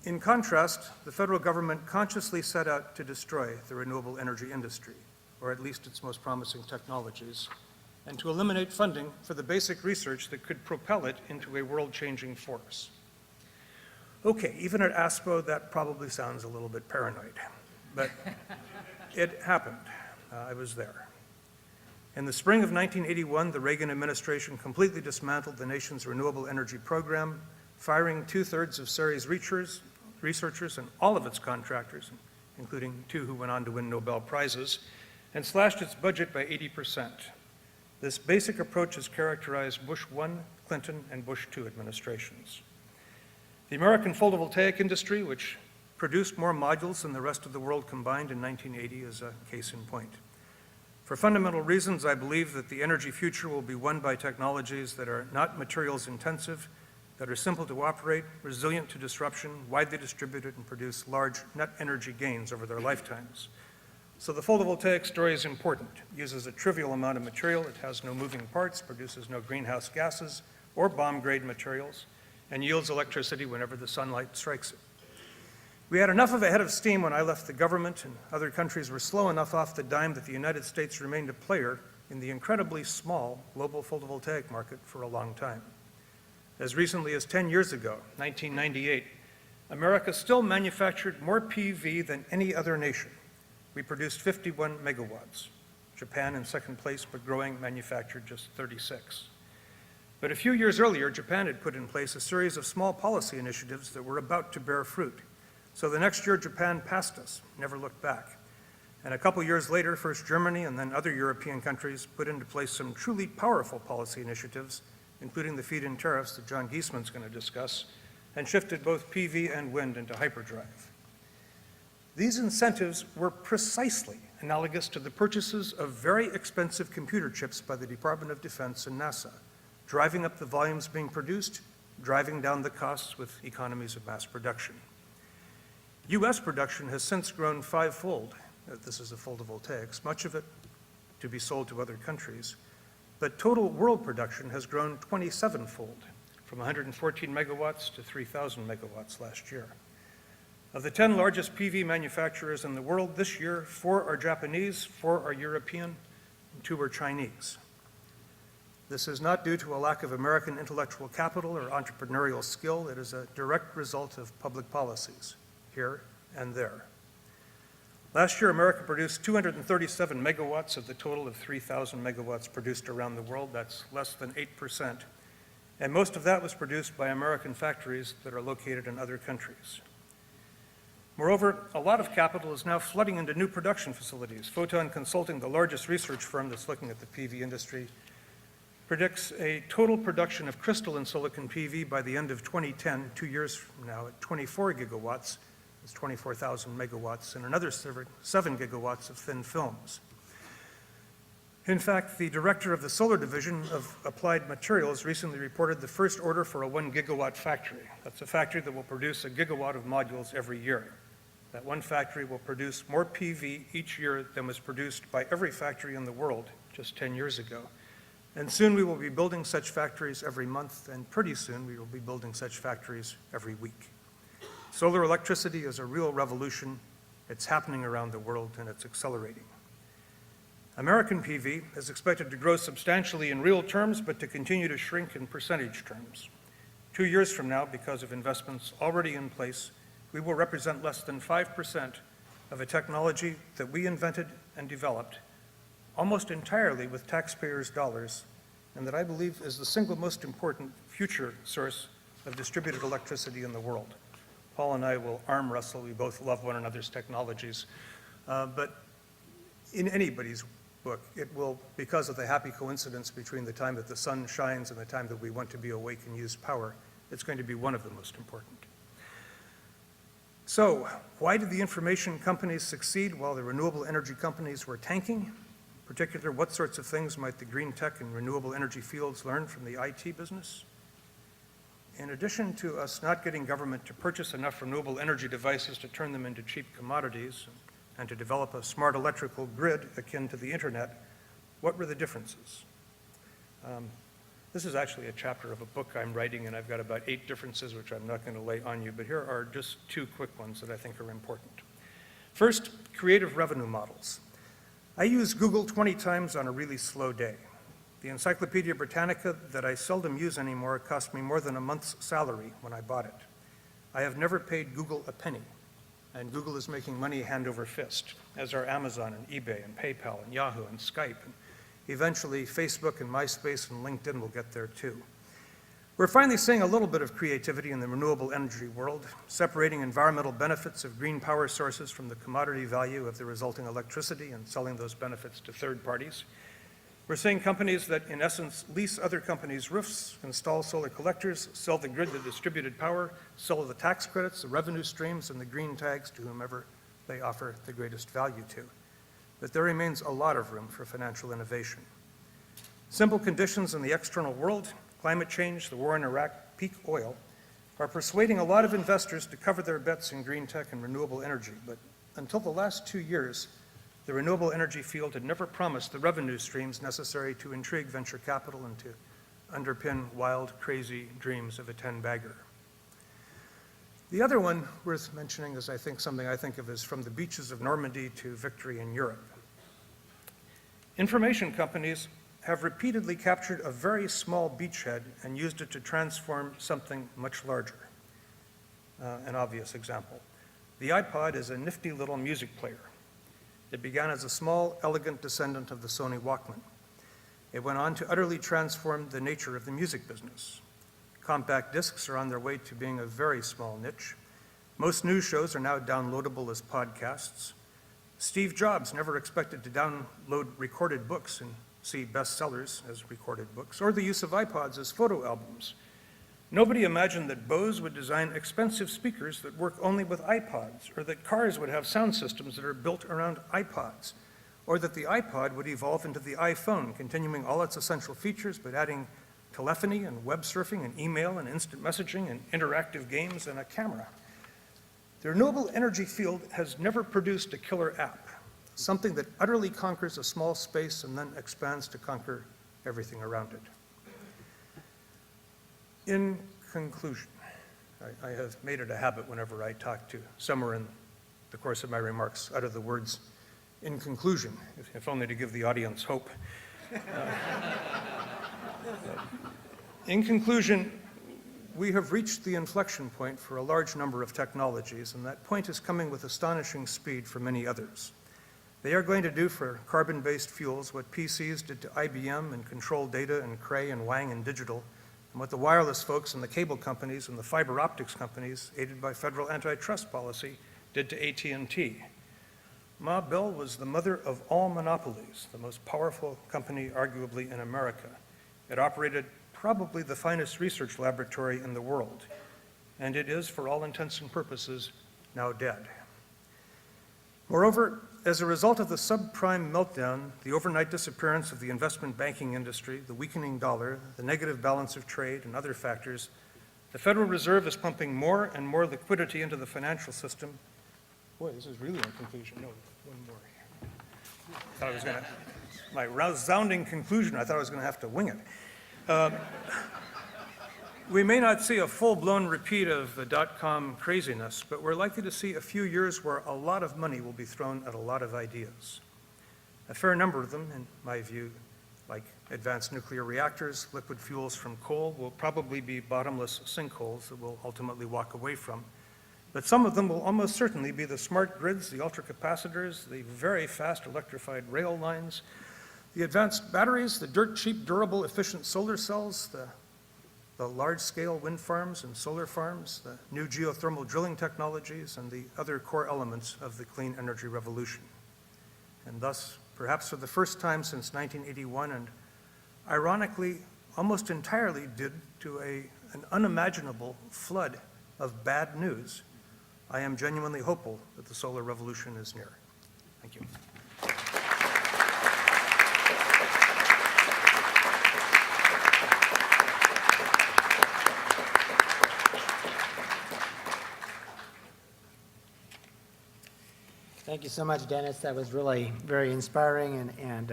In contrast, the federal government consciously set out to destroy the renewable energy industry, or at least its most promising technologies, and to eliminate funding for the basic research that could propel it into a world-changing force. Okay, even at ASPO, that probably sounds a little bit paranoid, but it happened. I was there. In the spring of 1981, the Reagan administration completely dismantled the nation's renewable energy program, firing 2/3 of CERI's researchers and all of its contractors, including 2 who went on to win Nobel Prizes, and slashed its budget by 80%. This basic approach has characterized Bush I, Clinton, and Bush II administrations. The American photovoltaic industry, which produced more modules than the rest of the world combined in 1980, is a case in point. For fundamental reasons, I believe that the energy future will be won by technologies that are not materials intensive, that are simple to operate, resilient to disruption, widely distributed, and produce large net energy gains over their lifetimes. So the photovoltaic story is important. It uses a trivial amount of material, it has no moving parts, produces no greenhouse gases or bomb-grade materials, and yields electricity whenever the sunlight strikes it. We had enough of a head of steam when I left the government, and other countries were slow enough off the dime that the United States remained a player in the incredibly small global photovoltaic market for a long time. As recently as 10 years ago, 1998, America still manufactured more PV than any other nation. We produced 51 megawatts. Japan in second place, but growing, manufactured just 36. But a few years earlier, Japan had put in place a series of small policy initiatives that were about to bear fruit. So the next year, Japan passed us, never looked back. And a couple years later, first Germany and then other European countries put into place some truly powerful policy initiatives, including the feed-in tariffs that John Geesman's going to discuss, and shifted both PV and wind into hyperdrive. These incentives were precisely analogous to the purchases of very expensive computer chips by the Department of Defense and NASA, driving up the volumes being produced, driving down the costs with economies of mass production. US production has since grown fivefold. This is the photovoltaics, much of it to be sold to other countries. But total world production has grown 27-fold, from 114 megawatts to 3,000 megawatts last year. Of the 10 largest PV manufacturers in the world this year, 4 are Japanese, 4 are European, and 2 are Chinese. This is not due to a lack of American intellectual capital or entrepreneurial skill. It is a direct result of public policies, here and there. Last year, America produced 237 megawatts of the total of 3,000 megawatts produced around the world. That's less than 8%. And most of that was produced by American factories that are located in other countries. Moreover, a lot of capital is now flooding into new production facilities. Photon Consulting, the largest research firm that's looking at the PV industry, predicts a total production of crystalline silicon PV by the end of 2010, 2 years from now, at 24 gigawatts. It's 24,000 megawatts, and another 7 gigawatts of thin films. In fact, the director of the solar division of Applied Materials recently reported the first order for a 1 gigawatt factory. That's a factory that will produce a gigawatt of modules every year. That one factory will produce more PV each year than was produced by every factory in the world just 10 years ago. And soon we will be building such factories every month, and pretty soon we will be building such factories every week. Solar electricity is a real revolution. It's happening around the world, and it's accelerating. American PV is expected to grow substantially in real terms, but to continue to shrink in percentage terms. 2 years from now, because of investments already in place, we will represent less than 5% of a technology that we invented and developed, almost entirely with taxpayers' dollars, and that I believe is the single most important future source of distributed electricity in the world. Paul and I will arm wrestle. We both love one another's technologies. But in anybody's book, it will, because of the happy coincidence between the time that the sun shines and the time that we want to be awake and use power, it's going to be one of the most important. So, why did the information companies succeed while the renewable energy companies were tanking? In particular, what sorts of things might the green tech and renewable energy fields learn from the IT business? In addition to us not getting government to purchase enough renewable energy devices to turn them into cheap commodities and to develop a smart electrical grid akin to the internet, what were the differences? This is actually a chapter of a book I'm writing, and I've got about 8 differences, which I'm not going to lay on you, but here are just 2 quick ones that I think are important. First, creative revenue models. I use Google 20 times on a really slow day. The Encyclopedia Britannica that I seldom use anymore cost me more than a month's salary when I bought it. I have never paid Google a penny, and Google is making money hand over fist, as are Amazon and eBay and PayPal and Yahoo and Skype, and eventually Facebook and MySpace and LinkedIn will get there too. We're finally seeing a little bit of creativity in the renewable energy world, separating environmental benefits of green power sources from the commodity value of the resulting electricity and selling those benefits to third parties. We're seeing companies that, in essence, lease other companies' roofs, install solar collectors, sell the grid the distributed power, sell the tax credits, the revenue streams, and the green tags to whomever they offer the greatest value to. But there remains a lot of room for financial innovation. Simple conditions in the external world, climate change, the war in Iraq, peak oil, are persuading a lot of investors to cover their bets in green tech and renewable energy. But until the last 2 years, the renewable energy field had never promised the revenue streams necessary to intrigue venture capital and to underpin wild, crazy dreams of a 10-bagger. The other one worth mentioning is, I think, something I think of as from the beaches of Normandy to victory in Europe. Information companies have repeatedly captured a very small beachhead and used it to transform something much larger. An obvious example. The iPod is a nifty little music player. It began as a small, elegant descendant of the Sony Walkman. It went on to utterly transform the nature of the music business. Compact discs are on their way to being a very small niche. Most news shows are now downloadable as podcasts. Steve Jobs never expected to download recorded books and see bestsellers as recorded books, or the use of iPods as photo albums. Nobody imagined that Bose would design expensive speakers that work only with iPods, or that cars would have sound systems that are built around iPods, or that the iPod would evolve into the iPhone, continuing all its essential features, but adding telephony and web surfing and email and instant messaging and interactive games and a camera. The renewable energy field has never produced a killer app, something that utterly conquers a small space and then expands to conquer everything around it. In conclusion, I have made it a habit whenever I talk to somewhere in the course of my remarks utter the words, in conclusion, if only to give the audience hope. In conclusion, we have reached the inflection point for a large number of technologies, and that point is coming with astonishing speed for many others. They are going to do for carbon-based fuels what PCs did to IBM and Control Data and Cray and Wang and Digital, and what the wireless folks and the cable companies and the fiber optics companies, aided by federal antitrust policy, did to AT&T. Ma Bell was the mother of all monopolies, the most powerful company arguably in America. It operated probably the finest research laboratory in the world, and it is, for all intents and purposes, now dead. Moreover, as a result of the subprime meltdown, the overnight disappearance of the investment banking industry, the weakening dollar, the negative balance of trade, and other factors, the Federal Reserve is pumping more and more liquidity into the financial system. Boy, this is really in conclusion. No, one more. Thought I was going to, my resounding conclusion, I thought I was going to have to wing it. We may not see a full-blown repeat of the dot-com craziness, but we're likely to see a few years where a lot of money will be thrown at a lot of ideas. A fair number of them, in my view, like advanced nuclear reactors, liquid fuels from coal, will probably be bottomless sinkholes that we'll ultimately walk away from. But some of them will almost certainly be the smart grids, the ultracapacitors, the very fast electrified rail lines, the advanced batteries, the dirt-cheap, durable, efficient solar cells, the large-scale wind farms and solar farms, the new geothermal drilling technologies, and the other core elements of the clean energy revolution. And thus, perhaps for the first time since 1981, and ironically, almost entirely due to an unimaginable flood of bad news, I am genuinely hopeful that the solar revolution is near. Thank you. Thank you so much, Dennis. That was really very inspiring, and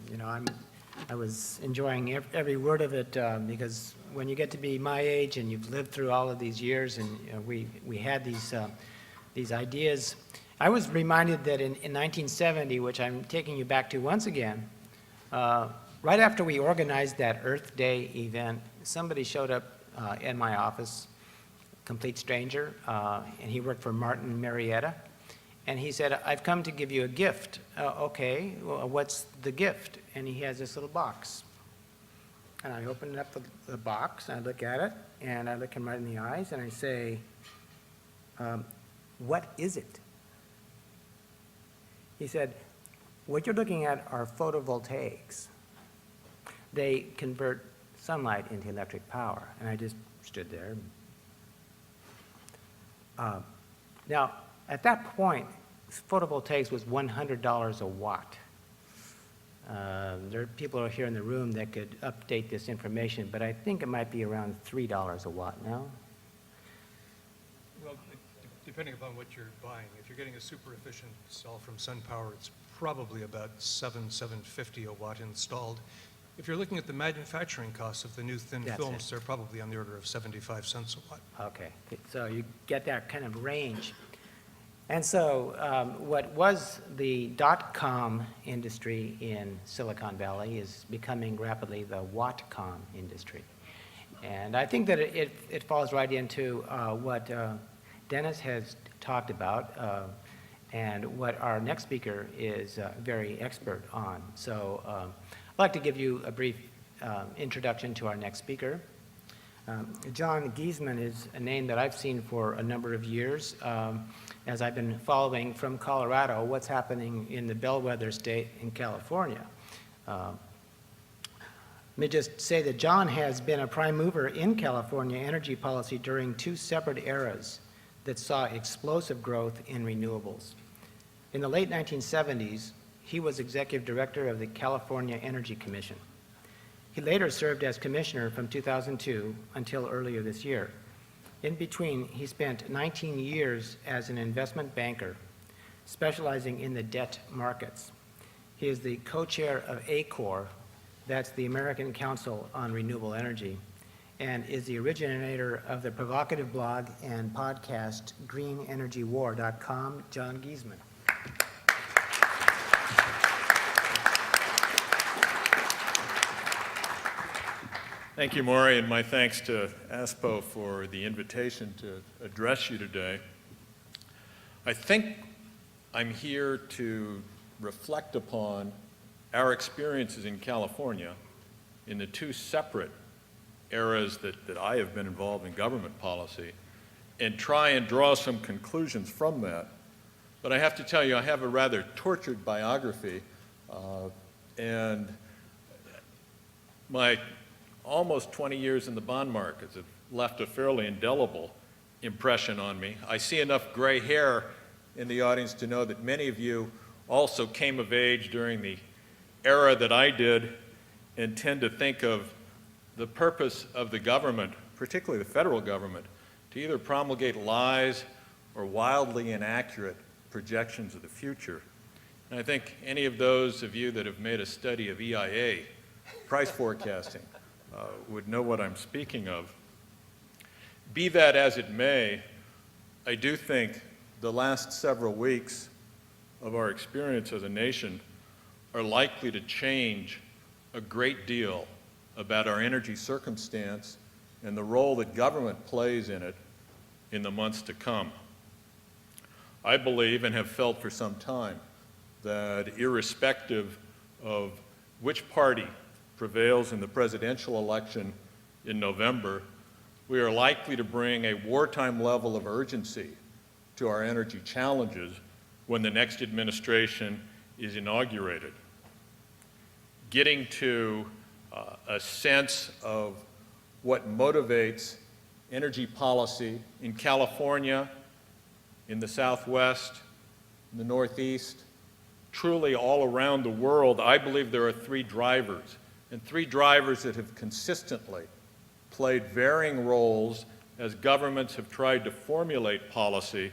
you know, I was enjoying every word of it because when you get to be my age and you've lived through all of these years, and you know, we had these ideas. I was reminded that in 1970, which I'm taking you back to once again, right after we organized that Earth Day event, somebody showed up in my office, complete stranger, and he worked for Martin Marietta. And he said, I've come to give you a gift. Okay, well, what's the gift? And he has this little box. And I open up the box, and I look at it, and I look him right in the eyes, and I say, what is it? He said, what you're looking at are photovoltaics. They convert sunlight into electric power. And I just stood there. Now, at that point, photovoltaics was $100 a watt. There are people here in the room that could update this information, but I think it might be around $3 a watt now. Well, depending upon what you're buying, if you're getting a super efficient cell from SunPower, it's probably about $7.50 a watt installed. If you're looking at the manufacturing costs of the new thin films, they're probably on the order of 75 cents a watt. Okay, so you get that kind of range. And so what was the dot-com industry in Silicon Valley is becoming rapidly the what-com industry. And I think that it falls right into what Denis has talked about and what our next speaker is very expert on. So I'd like to give you a brief introduction to our next speaker. John Geesman is a name that I've seen for a number of years as I've been following from Colorado what's happening in the bellwether state in California. Let me just say that John has been a prime mover in California energy policy during two separate eras that saw explosive growth in renewables. In the late 1970s, he was executive director of the California Energy Commission. He later served as commissioner from 2002 until earlier this year. In between, he spent 19 years as an investment banker, specializing in the debt markets. He is the co-chair of ACOR, that's the American Council on Renewable Energy, and is the originator of the provocative blog and podcast greenenergywar.com, John Geesman. Thank you, Morey, and my thanks to ASPO for the invitation to address you today. I think I'm here to reflect upon our experiences in California in the two separate eras that I have been involved in government policy and try and draw some conclusions from that. But I have to tell you, I have a rather tortured biography, and my almost 20 years in the bond markets have left a fairly indelible impression on me. I see enough gray hair in the audience to know that many of you also came of age during the era that I did and tend to think of the purpose of the government, particularly the federal government, to either promulgate lies or wildly inaccurate projections of the future. And I think any of those of you that have made a study of EIA price forecasting would know what I'm speaking of. Be that as it may, I do think the last several weeks of our experience as a nation are likely to change a great deal about our energy circumstance and the role that government plays in it in the months to come. I believe and have felt for some time that irrespective of which party prevails in the presidential election in November, we are likely to bring a wartime level of urgency to our energy challenges when the next administration is inaugurated. Getting to a sense of what motivates energy policy in California, in the Southwest, in the Northeast, truly all around the world, I believe there are three drivers, and three drivers that have consistently played varying roles as governments have tried to formulate policy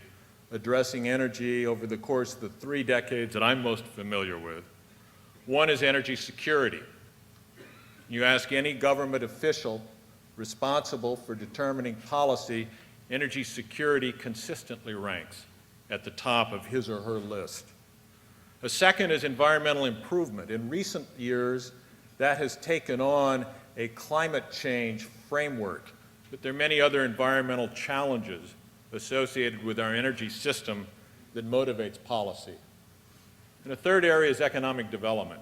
addressing energy over the course of the 3 decades that I'm most familiar with. One is energy security. You ask any government official responsible for determining policy, energy security consistently ranks at the top of his or her list. A second is environmental improvement. In recent years, that has taken on a climate change framework, but there are many other environmental challenges associated with our energy system that motivates policy. And a third area is economic development,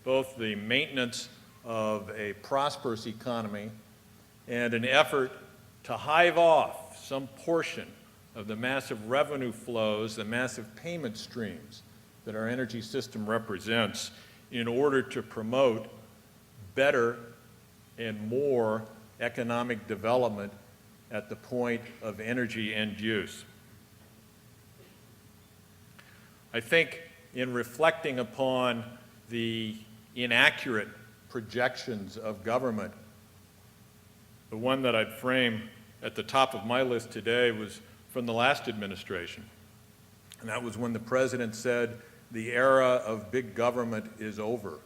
both the maintenance of a prosperous economy and an effort to hive off some portion of the massive revenue flows, the massive payment streams that our energy system represents in order to promote better and more economic development at the point of energy end use. I think in reflecting upon the inaccurate projections of government, the one that I'd frame at the top of my list today was from the last administration. And that was when the president said, the era of big government is over.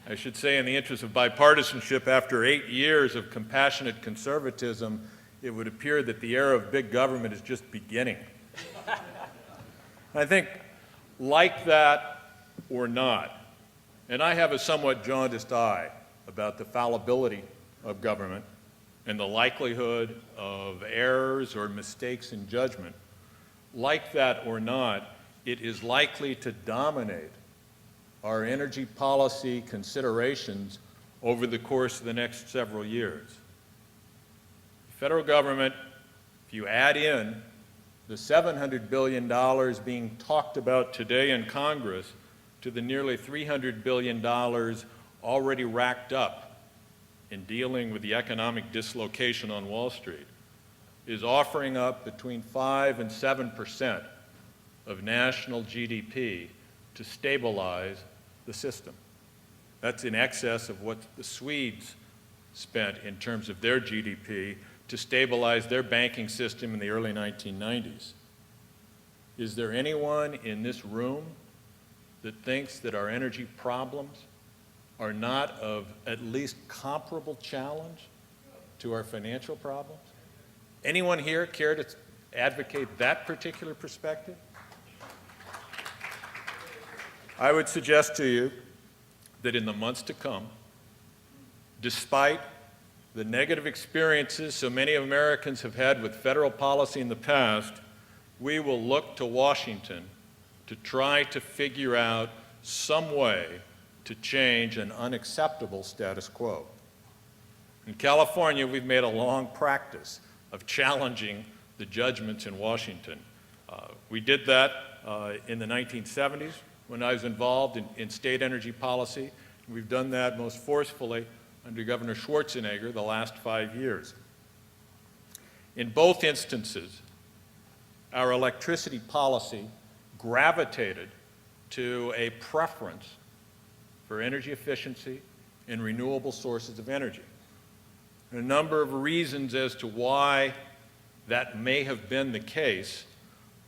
I should say, in the interest of bipartisanship, after 8 years of compassionate conservatism it would appear that the era of big government is just beginning. I think, like that or not, and I have a somewhat jaundiced eye about the fallibility of government and the likelihood of errors or mistakes in judgment, like that or not, it is likely to dominate our energy policy considerations over the course of the next several years. The federal government, if you add in the $700 billion being talked about today in Congress to the nearly $300 billion already racked up in dealing with the economic dislocation on Wall Street, is offering up between 5 and 7% of national GDP to stabilize the system. That's in excess of what the Swedes spent in terms of their GDP to stabilize their banking system in the early 1990s. Is there anyone in this room that thinks that our energy problems are not of at least comparable challenge to our financial problems? Anyone here care to advocate that particular perspective? I would suggest to you that in the months to come, despite the negative experiences so many Americans have had with federal policy in the past, we will look to Washington to try to figure out some way to change an unacceptable status quo. In California, we've made a long practice of challenging the judgments in Washington. We did that in the 1970s when I was involved in state energy policy. We've done that most forcefully under Governor Schwarzenegger the last 5 years. In both instances, our electricity policy gravitated to a preference for energy efficiency and renewable sources of energy. And a number of reasons as to why that may have been the case.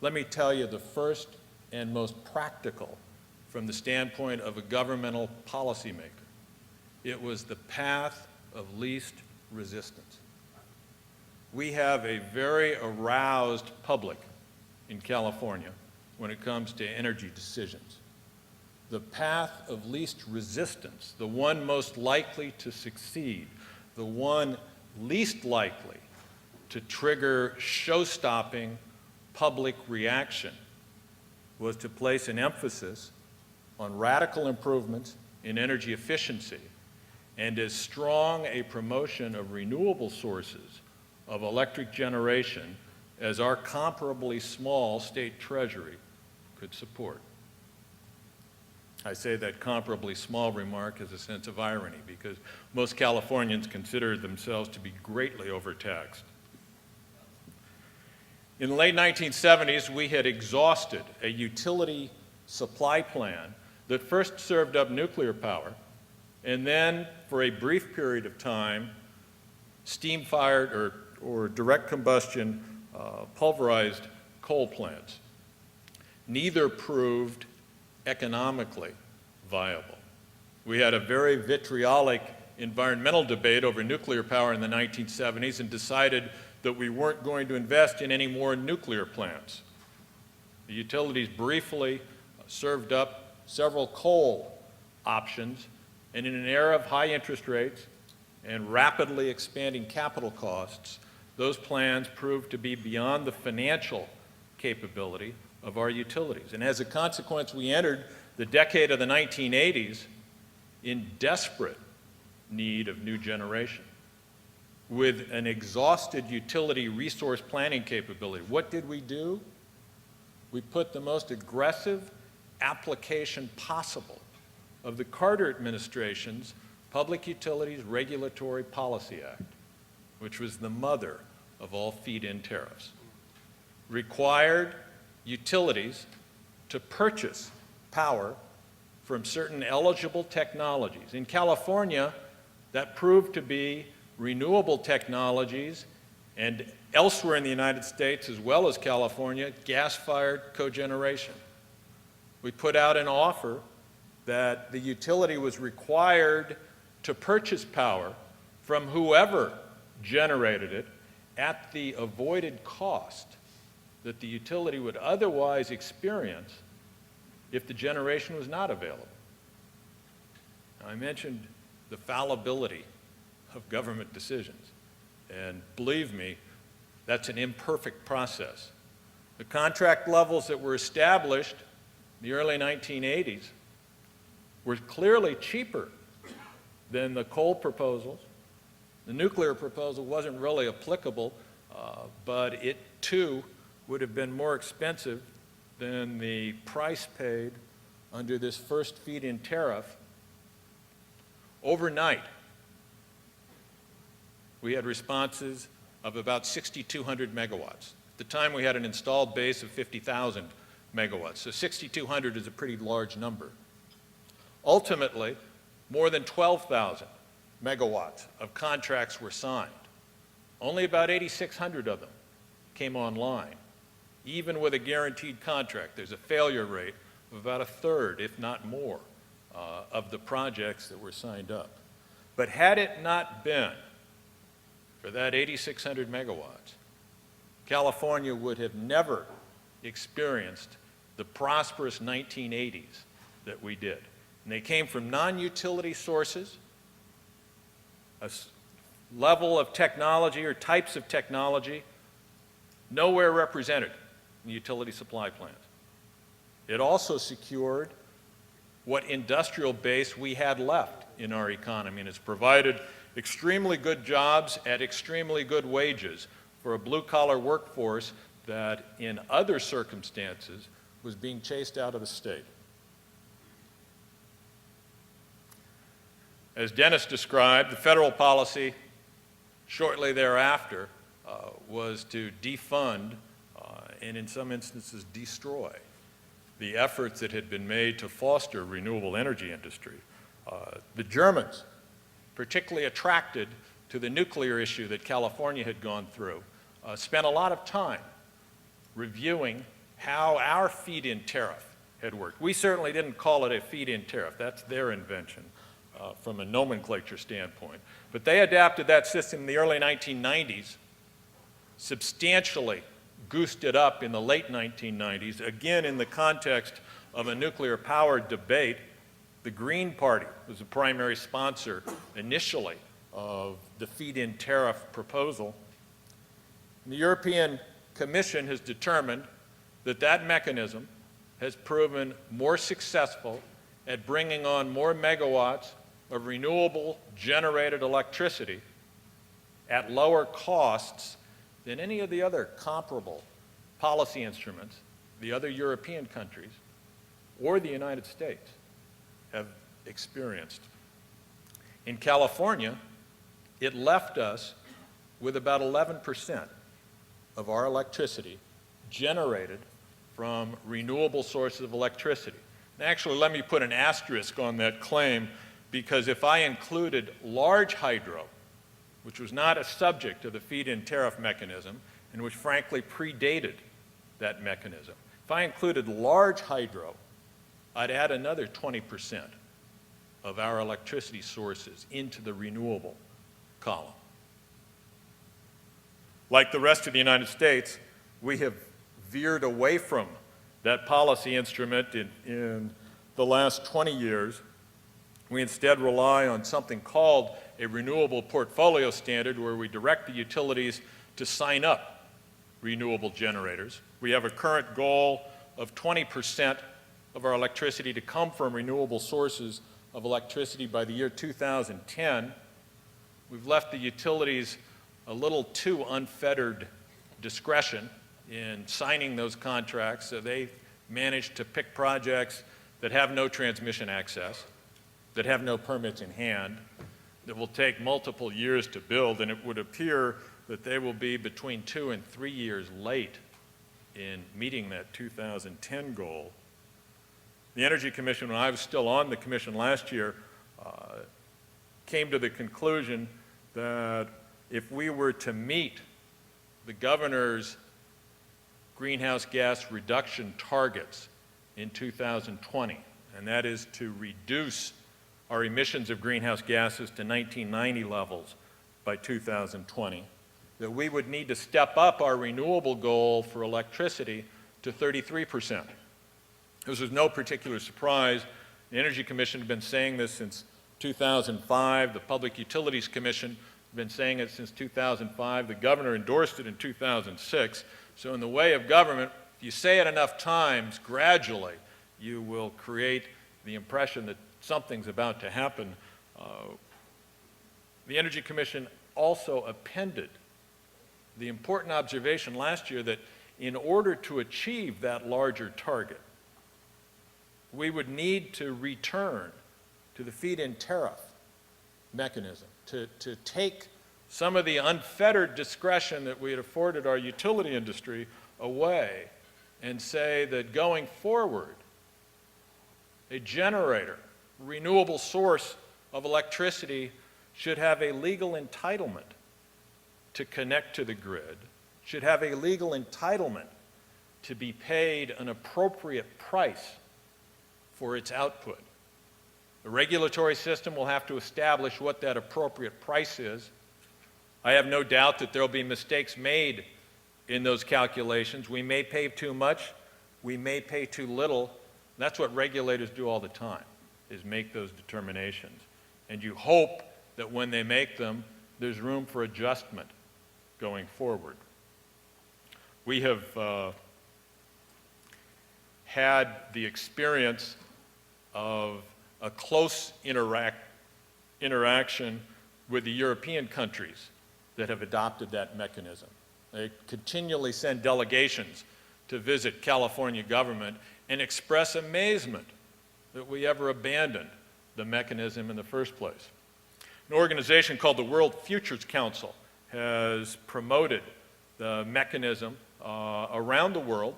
Let me tell you the first and most practical from the standpoint of a governmental policymaker. It was the path of least resistance. We have a very aroused public in California when it comes to energy decisions. The path of least resistance, the one most likely to succeed, the one least likely to trigger show-stopping public reaction, was to place an emphasis on radical improvements in energy efficiency and as strong a promotion of renewable sources of electric generation as our comparably small state treasury could support. I say that comparably small remark as a sense of irony because most Californians consider themselves to be greatly overtaxed. In the late 1970s, we had exhausted a utility supply plan that first served up nuclear power and then, for a brief period of time, steam-fired or direct combustion pulverized coal plants. Neither proved economically viable. We had a very vitriolic environmental debate over nuclear power in the 1970s and decided that we weren't going to invest in any more nuclear plants. The utilities briefly served up several coal options, and in an era of high interest rates and rapidly expanding capital costs, those plans proved to be beyond the financial capability of our utilities. And as a consequence, we entered the decade of the 1980s in desperate need of new generation. With an exhausted utility resource planning capability, what did we do? We put the most aggressive application possible of the Carter administration's Public Utilities Regulatory Policy Act, which was the mother of all feed-in tariffs, required utilities to purchase power from certain eligible technologies. In California, that proved to be renewable technologies, and elsewhere in the United States, as well as California, gas-fired cogeneration. We put out an offer that the utility was required to purchase power from whoever generated it at the avoided cost that the utility would otherwise experience if the generation was not available. Now, I mentioned the fallibility of government decisions, and believe me, that's an imperfect process. The contract levels that were established in the early 1980s were clearly cheaper than the coal proposals. The nuclear proposal wasn't really applicable, but it too would have been more expensive than the price paid under this first feed-in tariff. Overnight, we had responses of about 6,200 megawatts. At the time, we had an installed base of 50,000 megawatts, so 6,200 is a pretty large number. Ultimately, more than 12,000 megawatts of contracts were signed. Only about 8,600 of them came online. Even with a guaranteed contract, there's a failure rate of about a third, if not more, of the projects that were signed up. But had it not been for that 8,600 megawatts, California would have never experienced the prosperous 1980s that we did. And they came from non-utility sources, a level of technology or types of technology nowhere represented in utility supply plans. It also secured what industrial base we had left in our economy, and it's provided extremely good jobs at extremely good wages for a blue-collar workforce that in other circumstances was being chased out of the state. As Denis described, the federal policy shortly thereafter was to defund and in some instances destroy the efforts that had been made to foster renewable energy industry. The Germans, particularly attracted to the nuclear issue that California had gone through, spent a lot of time reviewing how our feed-in tariff had worked. We certainly didn't call it a feed-in tariff. That's their invention from a nomenclature standpoint. But they adapted that system in the early 1990s, substantially goosed it up in the late 1990s, again in the context of a nuclear power debate. The Green Party was the primary sponsor initially of the feed-in tariff proposal. And the European Commission has determined that that mechanism has proven more successful at bringing on more megawatts of renewable generated electricity at lower costs than any of the other comparable policy instruments the other European countries or the United States have experienced. In California, it left us with about 11% of our electricity generated from renewable sources of electricity. And actually, let me put an asterisk on that claim, because if I included large hydro, which was not a subject of the feed-in tariff mechanism, and which frankly predated that mechanism, if I included large hydro, I'd add another 20% of our electricity sources into the renewable column. Like the rest of the United States, we have veered away from that policy instrument in the last 20 years. We instead rely on something called a renewable portfolio standard, where we direct the utilities to sign up renewable generators. We have a current goal of 20% of our electricity to come from renewable sources of electricity by the year 2010. We've left the utilities a little too unfettered discretion in signing those contracts, so they managed to pick projects that have no transmission access, that have no permits in hand, that will take multiple years to build, and it would appear that they will be between 2 and 3 years late in meeting that 2010 goal. The Energy Commission, when I was still on the commission last year, came to the conclusion that if we were to meet the governor's greenhouse gas reduction targets in 2020, and that is to reduce our emissions of greenhouse gases to 1990 levels by 2020, that we would need to step up our renewable goal for electricity to 33%. This was no particular surprise. The Energy Commission had been saying this since 2005. The Public Utilities Commission had been saying it since 2005. The governor endorsed it in 2006. So in the way of government, if you say it enough times, gradually, you will create the impression that something's about to happen. The Energy Commission also appended the important observation last year that in order to achieve that larger target, we would need to return to the feed-in tariff mechanism, to take some of the unfettered discretion that we had afforded our utility industry away and say that going forward, a generator, renewable source of electricity should have a legal entitlement to connect to the grid, should have a legal entitlement to be paid an appropriate price for its output. The regulatory system will have to establish what that appropriate price is. I have no doubt that there will be mistakes made in those calculations. We may pay too much, we may pay too little. That's what regulators do all the time, is make those determinations. And you hope that when they make them, there's room for adjustment going forward. We have had the experience of a close interaction with the European countries that have adopted that mechanism. They continually send delegations to visit California government and express amazement that we ever abandoned the mechanism in the first place. An organization called the World Futures Council has promoted the mechanism around the world,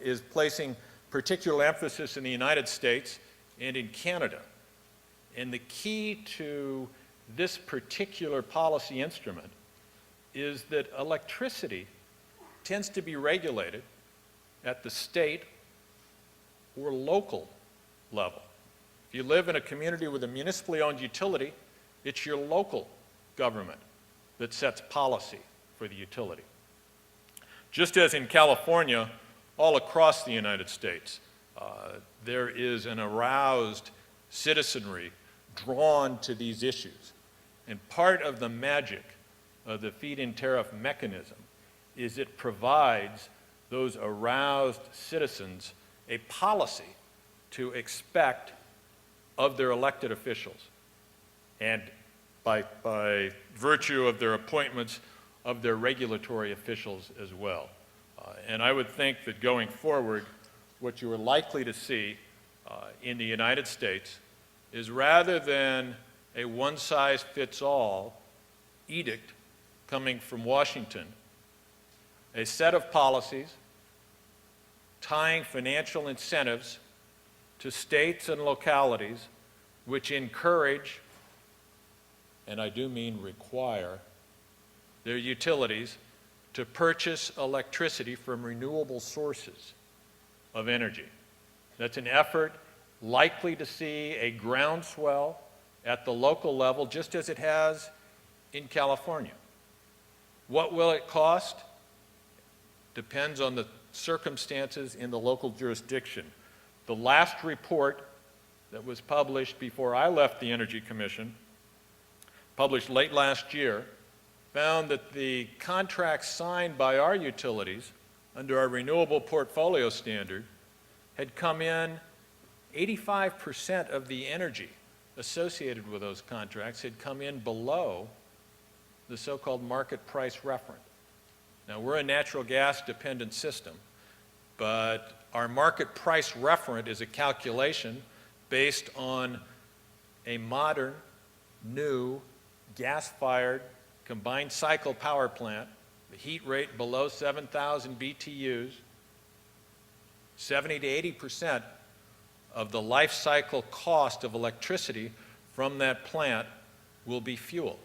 is placing particular emphasis in the United States and in Canada. And the key to this particular policy instrument is that electricity tends to be regulated at the state or local level. If you live in a community with a municipally owned utility, it's your local government that sets policy for the utility. Just as in California, all across the United States, there is an aroused citizenry drawn to these issues. And part of the magic of the feed-in tariff mechanism is it provides those aroused citizens a policy to expect of their elected officials, and by virtue of their appointments of their regulatory officials as well. And I would think that going forward, what you are likely to see in the United States is, rather than a one-size-fits-all edict coming from Washington, a set of policies tying financial incentives to states and localities which encourage, and I do mean require, their utilities to purchase electricity from renewable sources of energy. That's an effort likely to see a groundswell at the local level, just as it has in California. What will it cost? Depends on the circumstances in the local jurisdiction. The last report that was published before I left the Energy Commission, published late last year, found that the contracts signed by our utilities under our renewable portfolio standard had come in 85% of the energy associated with those contracts had come in below the so-called market price referent. Now, we're a natural gas dependent system, but our market price referent is a calculation based on a modern, new, gas-fired combined cycle power plant, the heat rate below 7,000 BTUs, 70 to 80% of the life cycle cost of electricity from that plant will be fuel.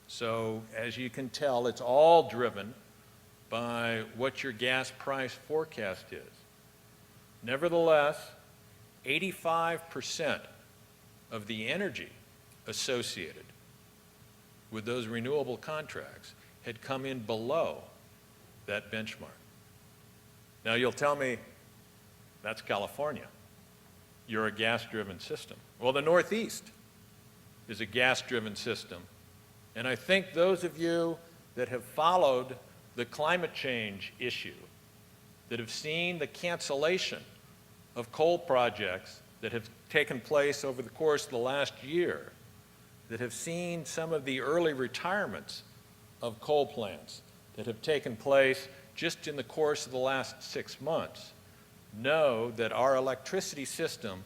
So, as you can tell, it's all driven by what your gas price forecast is. Nevertheless, 85% of the energy associated with those renewable contracts had come in below that benchmark. Now you'll tell me, that's California. You're a gas-driven system. Well, the Northeast is a gas-driven system. And I think those of you that have followed the climate change issue, that have seen the cancellation of coal projects that have taken place over the course of the last year, that have seen some of the early retirements of coal plants that have taken place just in the course of the last 6 months, know that our electricity system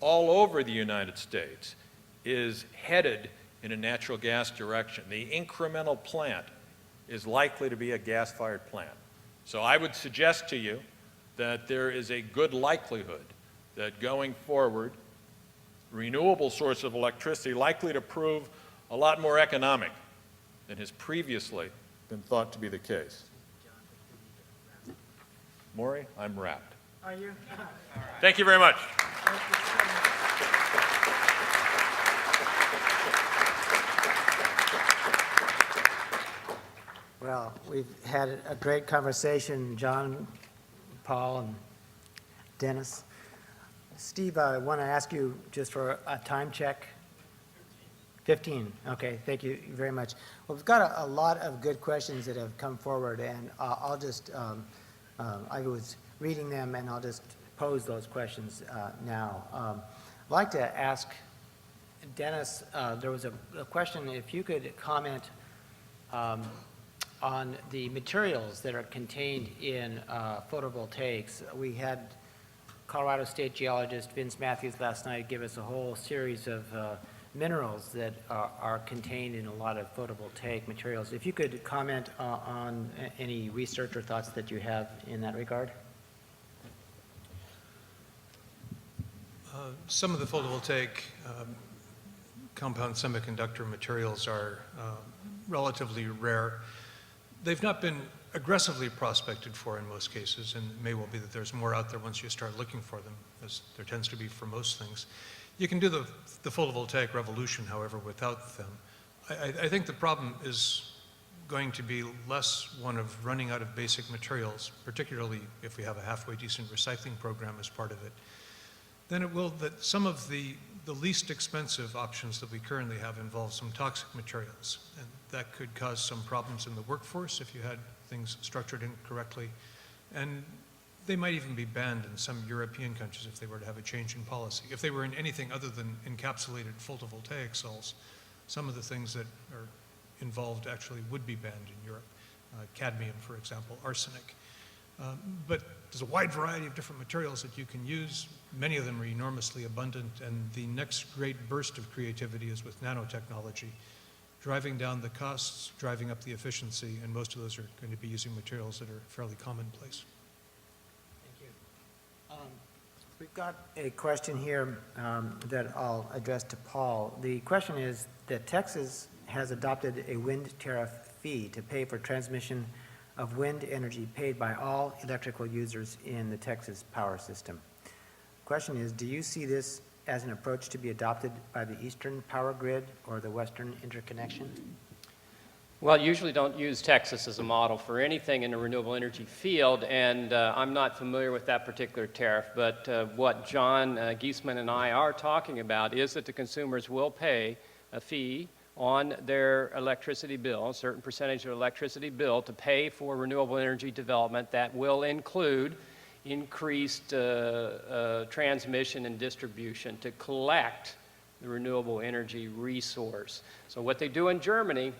all over the United States is headed in a natural gas direction. The incremental plant is likely to be a gas-fired plant. So I would suggest to you that there is a good likelihood that going forward, renewable source of electricity likely to prove a lot more economic than has previously been thought to be the case. Morey, I'm wrapped. Are you? Thank you very much. Thank you so much. Well, we've had a great conversation, John, Paul, and Dennis. Steve, I want to ask you just for a time check. 15. Okay, thank you very much. Well, we've got a lot of good questions that have come forward, and I'll just, I was reading them, and I'll just pose those questions now. I'd like to ask Dennis, there was a question, if you could comment on the materials that are contained in photovoltaics. We had Colorado State geologist Vince Matthews last night give us a whole series of minerals that are contained in a lot of photovoltaic materials. If you could comment on any research or thoughts that you have in that regard. Some of the photovoltaic compound semiconductor materials are relatively rare. They've not been aggressively prospected for in most cases, and it may well be that there's more out there once you start looking for them, as there tends to be for most things. You can do the photovoltaic revolution, however, without them. I think the problem is going to be less one of running out of basic materials, particularly if we have a halfway decent recycling program as part of it, than it will that some of the least expensive options that we currently have involve some toxic materials. And that could cause some problems in the workforce if you had things structured incorrectly. And they might even be banned in some European countries if they were to have a change in policy. If they were in anything other than encapsulated photovoltaic cells, some of the things that are involved actually would be banned in Europe. Cadmium, for example, arsenic. But there's a wide variety of different materials that you can use. Many of them are enormously abundant, and the next great burst of creativity is with nanotechnology, driving down the costs, driving up the efficiency, and most of those are going to be using materials that are fairly commonplace. Thank you. We've got a question here that I'll address to Paul. The question is that Texas has adopted a wind tariff fee to pay for transmission of wind energy paid by all electrical users in the Texas power system. Question is, do you see this as an approach to be adopted by the Eastern Power Grid or the Western Interconnection? Well, usually don't use Texas as a model for anything in the renewable energy field, and I'm not familiar with that particular tariff, but what John Geesman and I are talking about is that the consumers will pay a fee on their electricity bill, a certain percentage of electricity bill, to pay for renewable energy development that will include increased transmission and distribution to collect the renewable energy resource. So what they do in Germany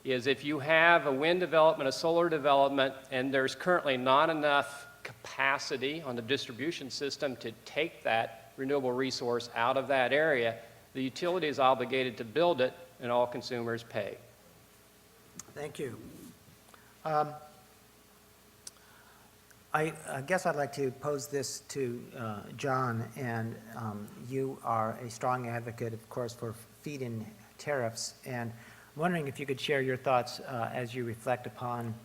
is if you have a wind development, a solar development, and there's currently not enough capacity on the distribution system to take that renewable resource out of that area, the utility is obligated to build it, and all consumers pay. Thank you. I guess I'd like to pose this to John, and you are a strong advocate, of course, for feed-in tariffs, and I'm wondering if you could share your thoughts as you reflect upon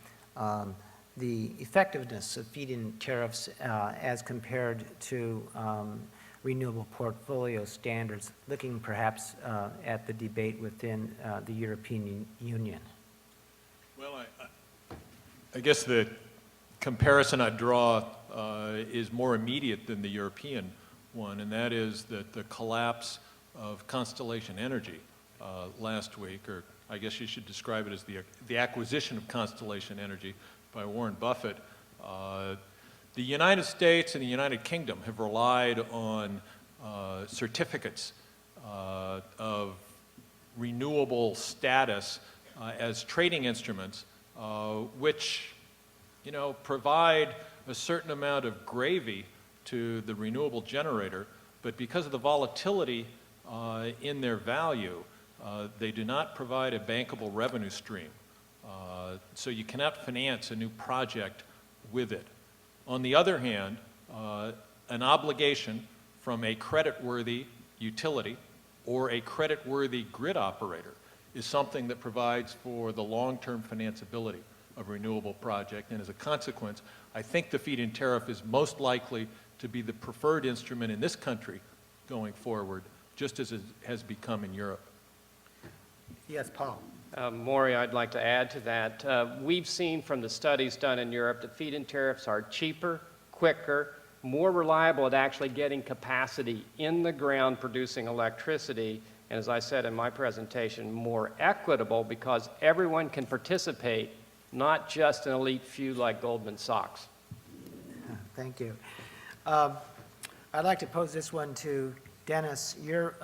the effectiveness of feed-in tariffs as compared to renewable portfolio standards, looking perhaps at the debate within the European Union? Well, I guess the comparison I draw is more immediate than the European one, and that is that the collapse of Constellation Energy last week, or I guess you should describe it as the acquisition of Constellation Energy by Warren Buffett. The United States and the United Kingdom have relied on certificates of renewable status as trading instruments, which, you know, provide a certain amount of gravy to the renewable generator, but because of the volatility in their value, they do not provide a bankable revenue stream. So you cannot finance a new project with it. On the other hand, an obligation from a creditworthy utility or a creditworthy grid operator is something that provides for the long-term financeability of a renewable project, and as a consequence, I think the feed-in tariff is most likely to be the preferred instrument in this country going forward, just as it has become in Europe. Yes, Paul. Morey, I'd like to add to that. We've seen from the studies done in Europe that feed-in tariffs are cheaper, quicker, more reliable at actually getting capacity in the ground producing electricity, and as I said in my presentation, more equitable because everyone can participate, not just an elite few like Goldman Sachs. Thank you. I'd like to pose this one to Denis. Your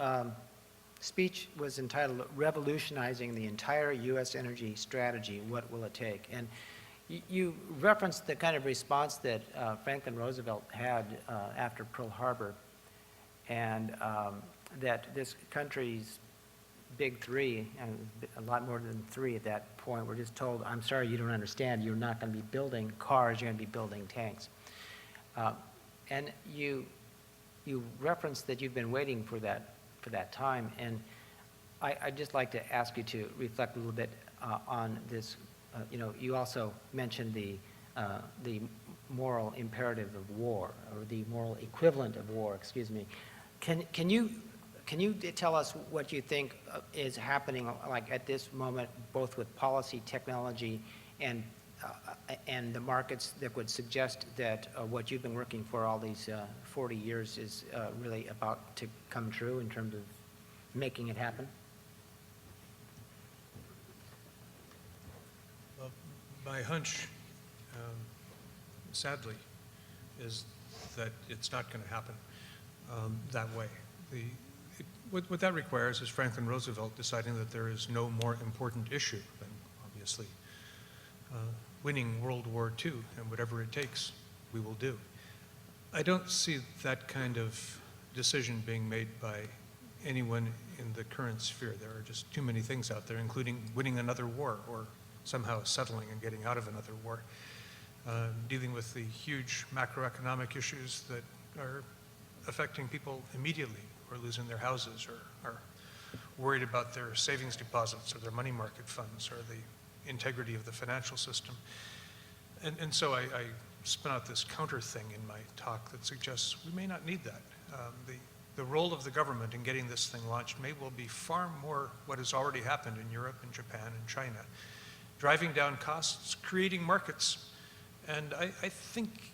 speech was entitled Revolutionizing the Entire U.S. Energy Strategy, What Will It Take? And you referenced the kind of response that Franklin Roosevelt had after Pearl Harbor, and that this country's big three, and a lot more than three at that point, were just told, I'm sorry, you don't understand, you're not going to be building cars, you're going to be building tanks. And you referenced that you've been waiting for that time, and I'd just like to ask you to reflect a little bit on this. You know, you also mentioned the moral imperative of war, or the moral equivalent of war, excuse me. Can you tell us what you think is happening, like at this moment, both with policy, technology, and the markets that would suggest that what you've been working for all these 40 years is really about to come true in terms of making it happen? Well, my hunch, sadly, is that it's not going to happen that way. What that requires is Franklin Roosevelt deciding that there is no more important issue than, obviously, winning World War II, and whatever it takes, we will do. I don't see that kind of decision being made by anyone in the current sphere. There are just too many things out there, including winning another war or somehow settling and getting out of another war, dealing with the huge macroeconomic issues that are affecting people immediately, who are losing their houses or are worried about their savings deposits or their money market funds or the integrity of the financial system. And so I spun out this counter thing in my talk that suggests we may not need that. The role of the government in getting this thing launched may well be far more what has already happened in Europe and Japan and China. Driving down costs, creating markets. And I think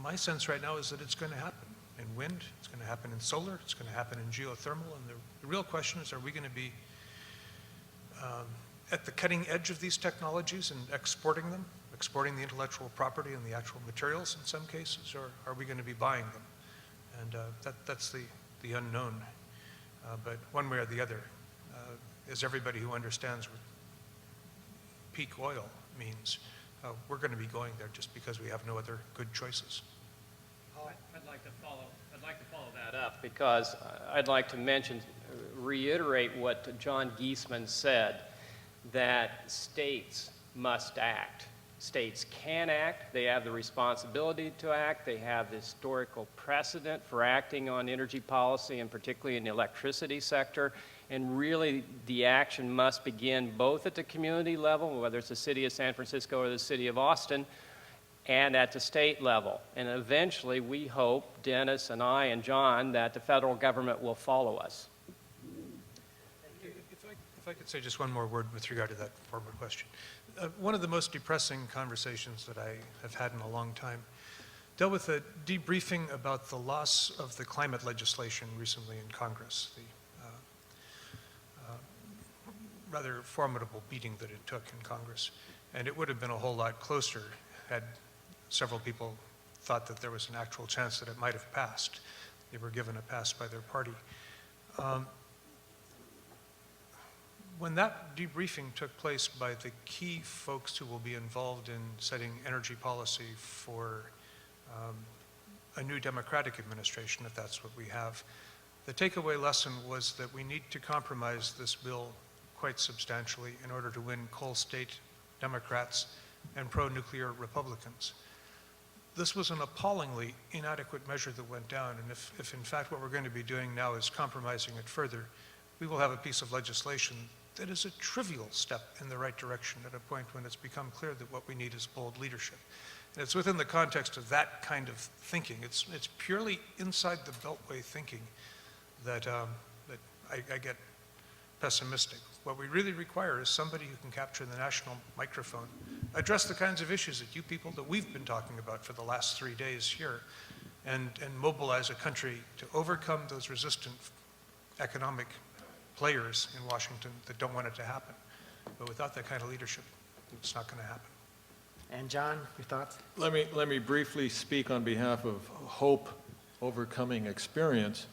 my sense right now is that it's going to happen in wind, it's going to happen in solar, it's going to happen in geothermal. And the real question is, are we going to be at the cutting edge of these technologies and exporting them, exporting the intellectual property and the actual materials in some cases, or are we going to be buying them? And that's the unknown. But one way or the other, as everybody who understands what peak oil means, we're going to be going there just because we have no other good choices. I'd like to follow that up because I'd like to reiterate what John Geesman said, that states must act. States can act, they have the responsibility to act, they have the historical precedent for acting on energy policy, and particularly in the electricity sector, and really the action must begin both at the community level, whether it's the city of San Francisco or the city of Austin, and at the state level. And eventually, we hope, Dennis and I and John, that the federal government will follow us. If I could say just one more word with regard to that former question. One of the most depressing conversations that I have had in a long time dealt with a debriefing about the loss of the climate legislation recently in Congress, the rather formidable beating that it took in Congress. And it would have been a whole lot closer had several people thought that there was an actual chance that it might have passed. They were given a pass by their party. When that debriefing took place by the key folks who will be involved in setting energy policy for a new Democratic administration, if that's what we have, the takeaway lesson was that we need to compromise this bill quite substantially in order to win coal state Democrats and pro-nuclear Republicans. This was an appallingly inadequate measure that went down, and if in fact what we're going to be doing now is compromising it further, we will have a piece of legislation that is a trivial step in the right direction at a point when it's become clear that what we need is bold leadership. And it's within the context of that kind of thinking. It's purely inside the Beltway thinking that, I get pessimistic. What we really require is somebody who can capture the national microphone, address the kinds of issues that you people that we've been talking about for the last 3 days here, and mobilize a country to overcome those resistant economic players in Washington that don't want it to happen. But without that kind of leadership, it's not going to happen. And John, your thoughts? Let me briefly speak on behalf of Hope Overcoming Experience.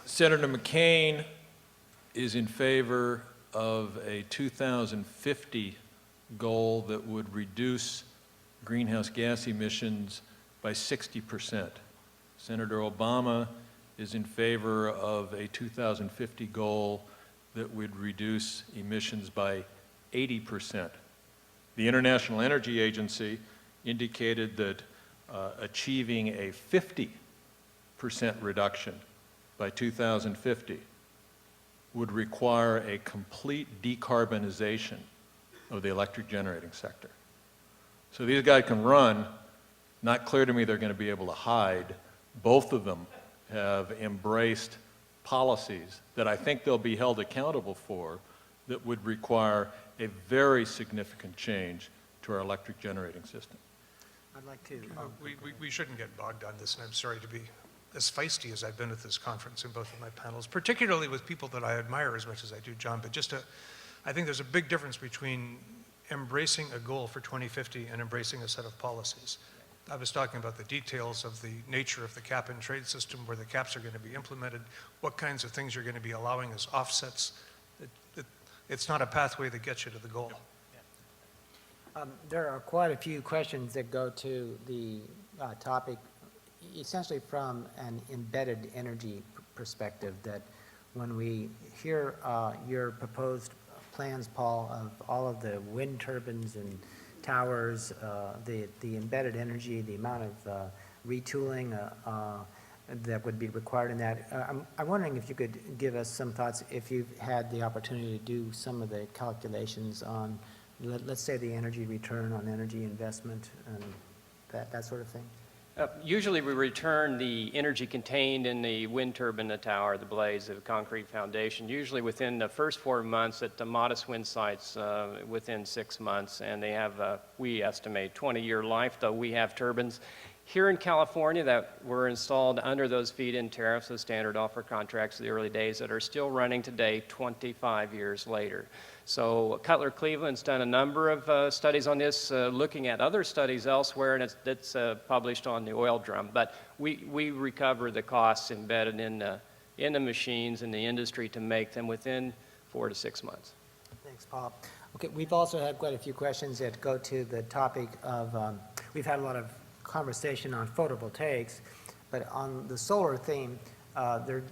Senator McCain is in favor of a 2050 goal that would reduce greenhouse gas emissions by 60%. Senator Obama is in favor of a 2050 goal that would reduce emissions by 80%. The International Energy Agency indicated that achieving a 50% reduction by 2050 would require a complete decarbonization of the electric generating sector. So these guys can run. Not clear to me they're going to be able to hide. Both of them have embraced policies that I think they'll be held accountable for that would require a very significant change to our electric generating system. I'd like to. We shouldn't get bogged on this, and I'm sorry to be as feisty as I've been at this conference in both of my panels, particularly with people that I admire as much as I do John, but I think there's a big difference between embracing a goal for 2050 and embracing a set of policies. I was talking about the details of the nature of the cap and trade system, where the caps are going to be implemented, what kinds of things you're going to be allowing as offsets. It's not a pathway that gets you to the goal. There are quite a few questions that go to the topic, essentially from an embedded energy perspective, that when we hear your proposed plans, Paul, of all of the wind turbines and towers, the embedded energy, the amount of retooling that would be required in that. I'm wondering if you could give us some thoughts, if you've had the opportunity to do some of the calculations on, let's say, the energy return on energy investment and that sort of thing. Usually we return the energy contained in the wind turbine, the tower, the blades, the concrete foundation, usually within the first 4 months at the modest wind sites, within 6 months, and they have, we estimate, 20-year life, though we have turbines here in California that were installed under those feed-in tariffs, the standard offer contracts of the early days, that are still running today 25 years later. So Cutler Cleveland's done a number of studies on this, looking at other studies elsewhere, and it's published on the oil drum. But we recover the costs embedded in the machines in the industry to make them within 4 to 6 months. Thanks, Paul. Okay, we've also had quite a few questions that go to the topic of, we've had a lot of conversation on photovoltaics, but on the solar theme, there are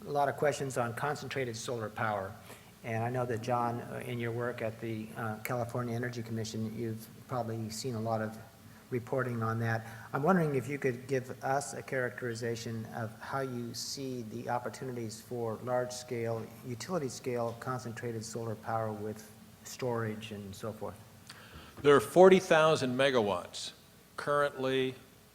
a lot of questions on concentrated solar power. And I know that, John, in your work at the California Energy Commission, you've probably seen a lot of reporting on that. I'm wondering if you could give us a characterization of how you see the opportunities for large-scale, utility-scale concentrated solar power with storage and so forth. There are 40,000 megawatts currently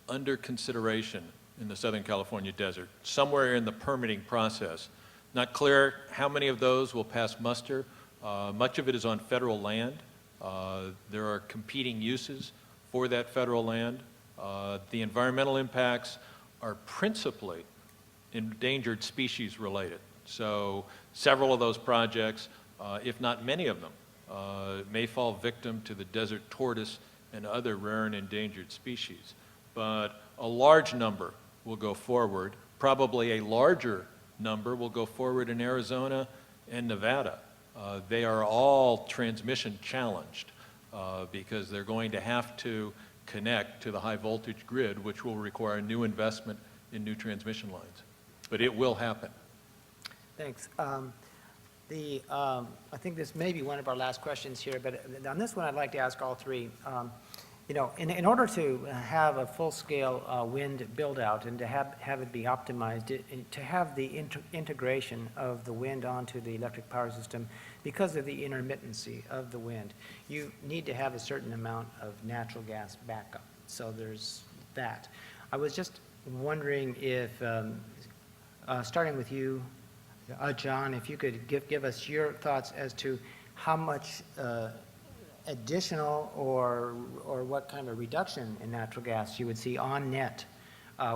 under consideration in the Southern California desert, somewhere in the permitting process. Not clear how many of those will pass muster. Much of it is on federal land. There are competing uses for that federal land. The environmental impacts are principally endangered species related. So several of those projects, if not many of them, may fall victim to the desert tortoise and other rare and endangered species. But a large number will go forward. Probably a larger number will go forward in Arizona and Nevada. They are all transmission challenged because they're going to have to connect to the high voltage grid, which will require new investment in new transmission lines. But it will happen. Thanks. I think this may be one of our last questions here, but on this one, I'd like to ask all three. You know, in order to have a full-scale wind build-out and to have it be optimized, to have the integration of the wind onto the electric power system, because of the intermittency of the wind, you need to have a certain amount of natural gas backup. So there's that. I was just wondering if, starting with you, John, if you could give us your thoughts as to how much additional or what kind of reduction in natural gas you would see on net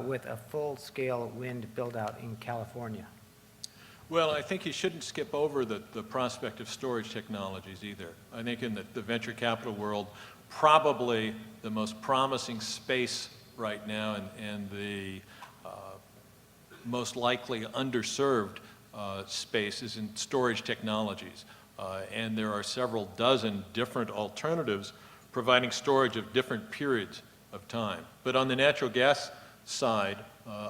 with a full-scale wind build-out in California. Well, I think you shouldn't skip over the prospect of storage technologies either. I think in the venture capital world, probably the most promising space right now and the most likely underserved space is in storage technologies. And there are several dozen different alternatives providing storage of different periods of time. But on the natural gas side,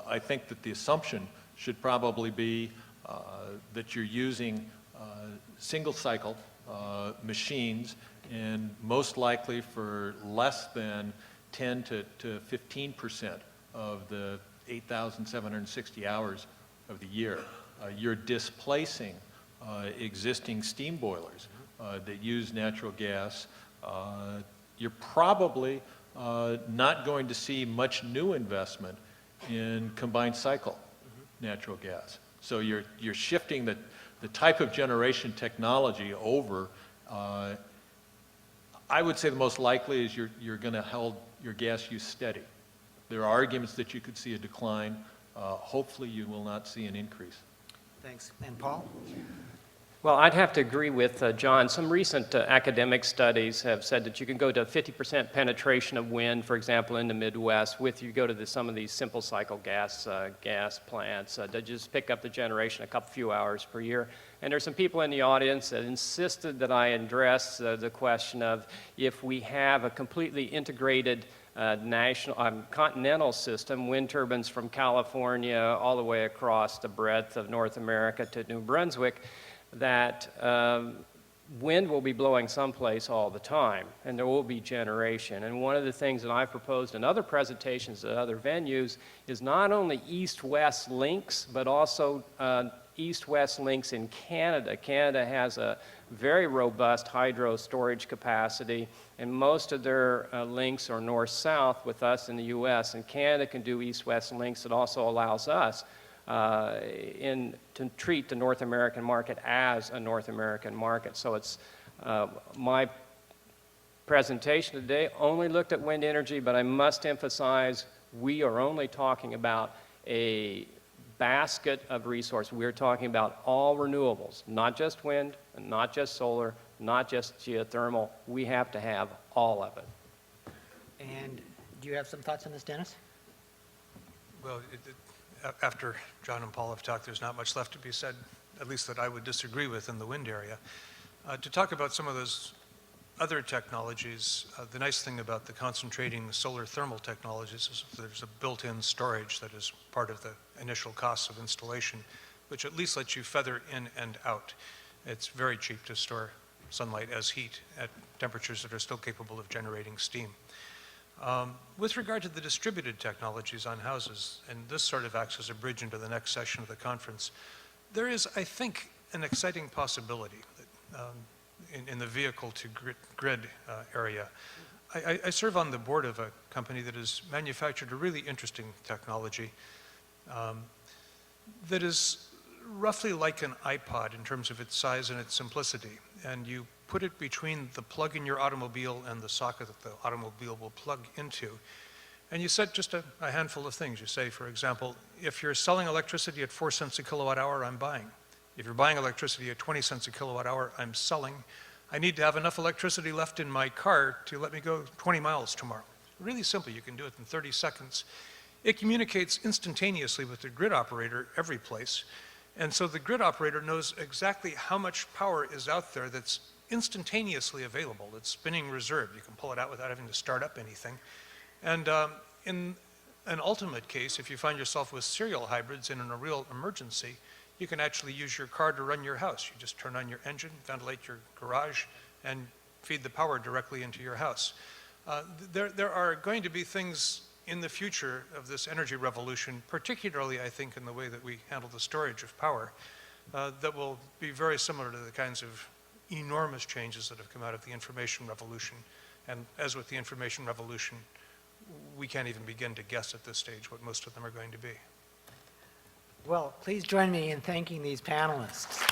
I think that the assumption should probably be that you're using single cycle machines, and most likely for less than 10 to 15% of the 8,760 hours of the year. You're displacing existing steam boilers that use natural gas. You're probably not going to see much new investment in combined cycle natural gas. So you're shifting the type of generation technology over. I would say the most likely is you're going to hold your gas use steady. There are arguments that you could see a decline. Hopefully you will not see an increase. Thanks. And Paul? Well, I'd have to agree with John. Some recent academic studies have said that you can go to 50% penetration of wind, for example, in the Midwest, you go to some of these simple cycle gas plants that just pick up the generation a few hours per year. And there's some people in the audience that insisted that I address the question of if we have a completely integrated continental system, wind turbines from California all the way across the breadth of North America to New Brunswick, that wind will be blowing someplace all the time, and there will be generation. And one of the things that I've proposed in other presentations at other venues is not only east-west links, but also east-west links in Canada. Canada has a very robust hydro storage capacity, and most of their links are north-south with us in the U.S., and Canada can do east-west links. It also allows us to treat the North American market as a North American market. So it's my presentation today only looked at wind energy, but I must emphasize we are only talking about a basket of resources. We're talking about all renewables, not just wind, and not just solar, not just geothermal. We have to have all of it. And do you have some thoughts on this, Dennis? Well, after John and Paul have talked, there's not much left to be said, at least that I would disagree with in the wind area. To talk about some of those other technologies, the nice thing about the concentrating solar thermal technologies is there's a built-in storage that is part of the initial costs of installation, which at least lets you feather in and out. It's very cheap to store sunlight as heat at temperatures that are still capable of generating steam. With regard to the distributed technologies on houses, and this sort of acts as a bridge into the next session of the conference, there is, I think, an exciting possibility that in the vehicle-to-grid area. I serve on the board of a company that has manufactured a really interesting technology that is roughly like an iPod in terms of its size and its simplicity. And you put it between the plug in your automobile and the socket that the automobile will plug into. And you set just a handful of things. You say, for example, if you're selling electricity at 4 cents a kilowatt hour, I'm buying. If you're buying electricity at 20 cents a kilowatt hour, I'm selling. I need to have enough electricity left in my car to let me go 20 miles tomorrow. Really simple. You can do it in 30 seconds. It communicates instantaneously with the grid operator every place. And so the grid operator knows exactly how much power is out there that's instantaneously available. It's spinning reserve. You can pull it out without having to start up anything. And in an ultimate case, if you find yourself with serial hybrids and in a real emergency, you can actually use your car to run your house. You just turn on your engine, ventilate your garage, and feed the power directly into your house. There are going to be things in the future of this energy revolution, particularly, I think, in the way that we handle the storage of power, that will be very similar to the kinds of enormous changes that have come out of the information revolution. And as with the information revolution, we can't even begin to guess at this stage what most of them are going to be. Well, please join me in thanking these panelists.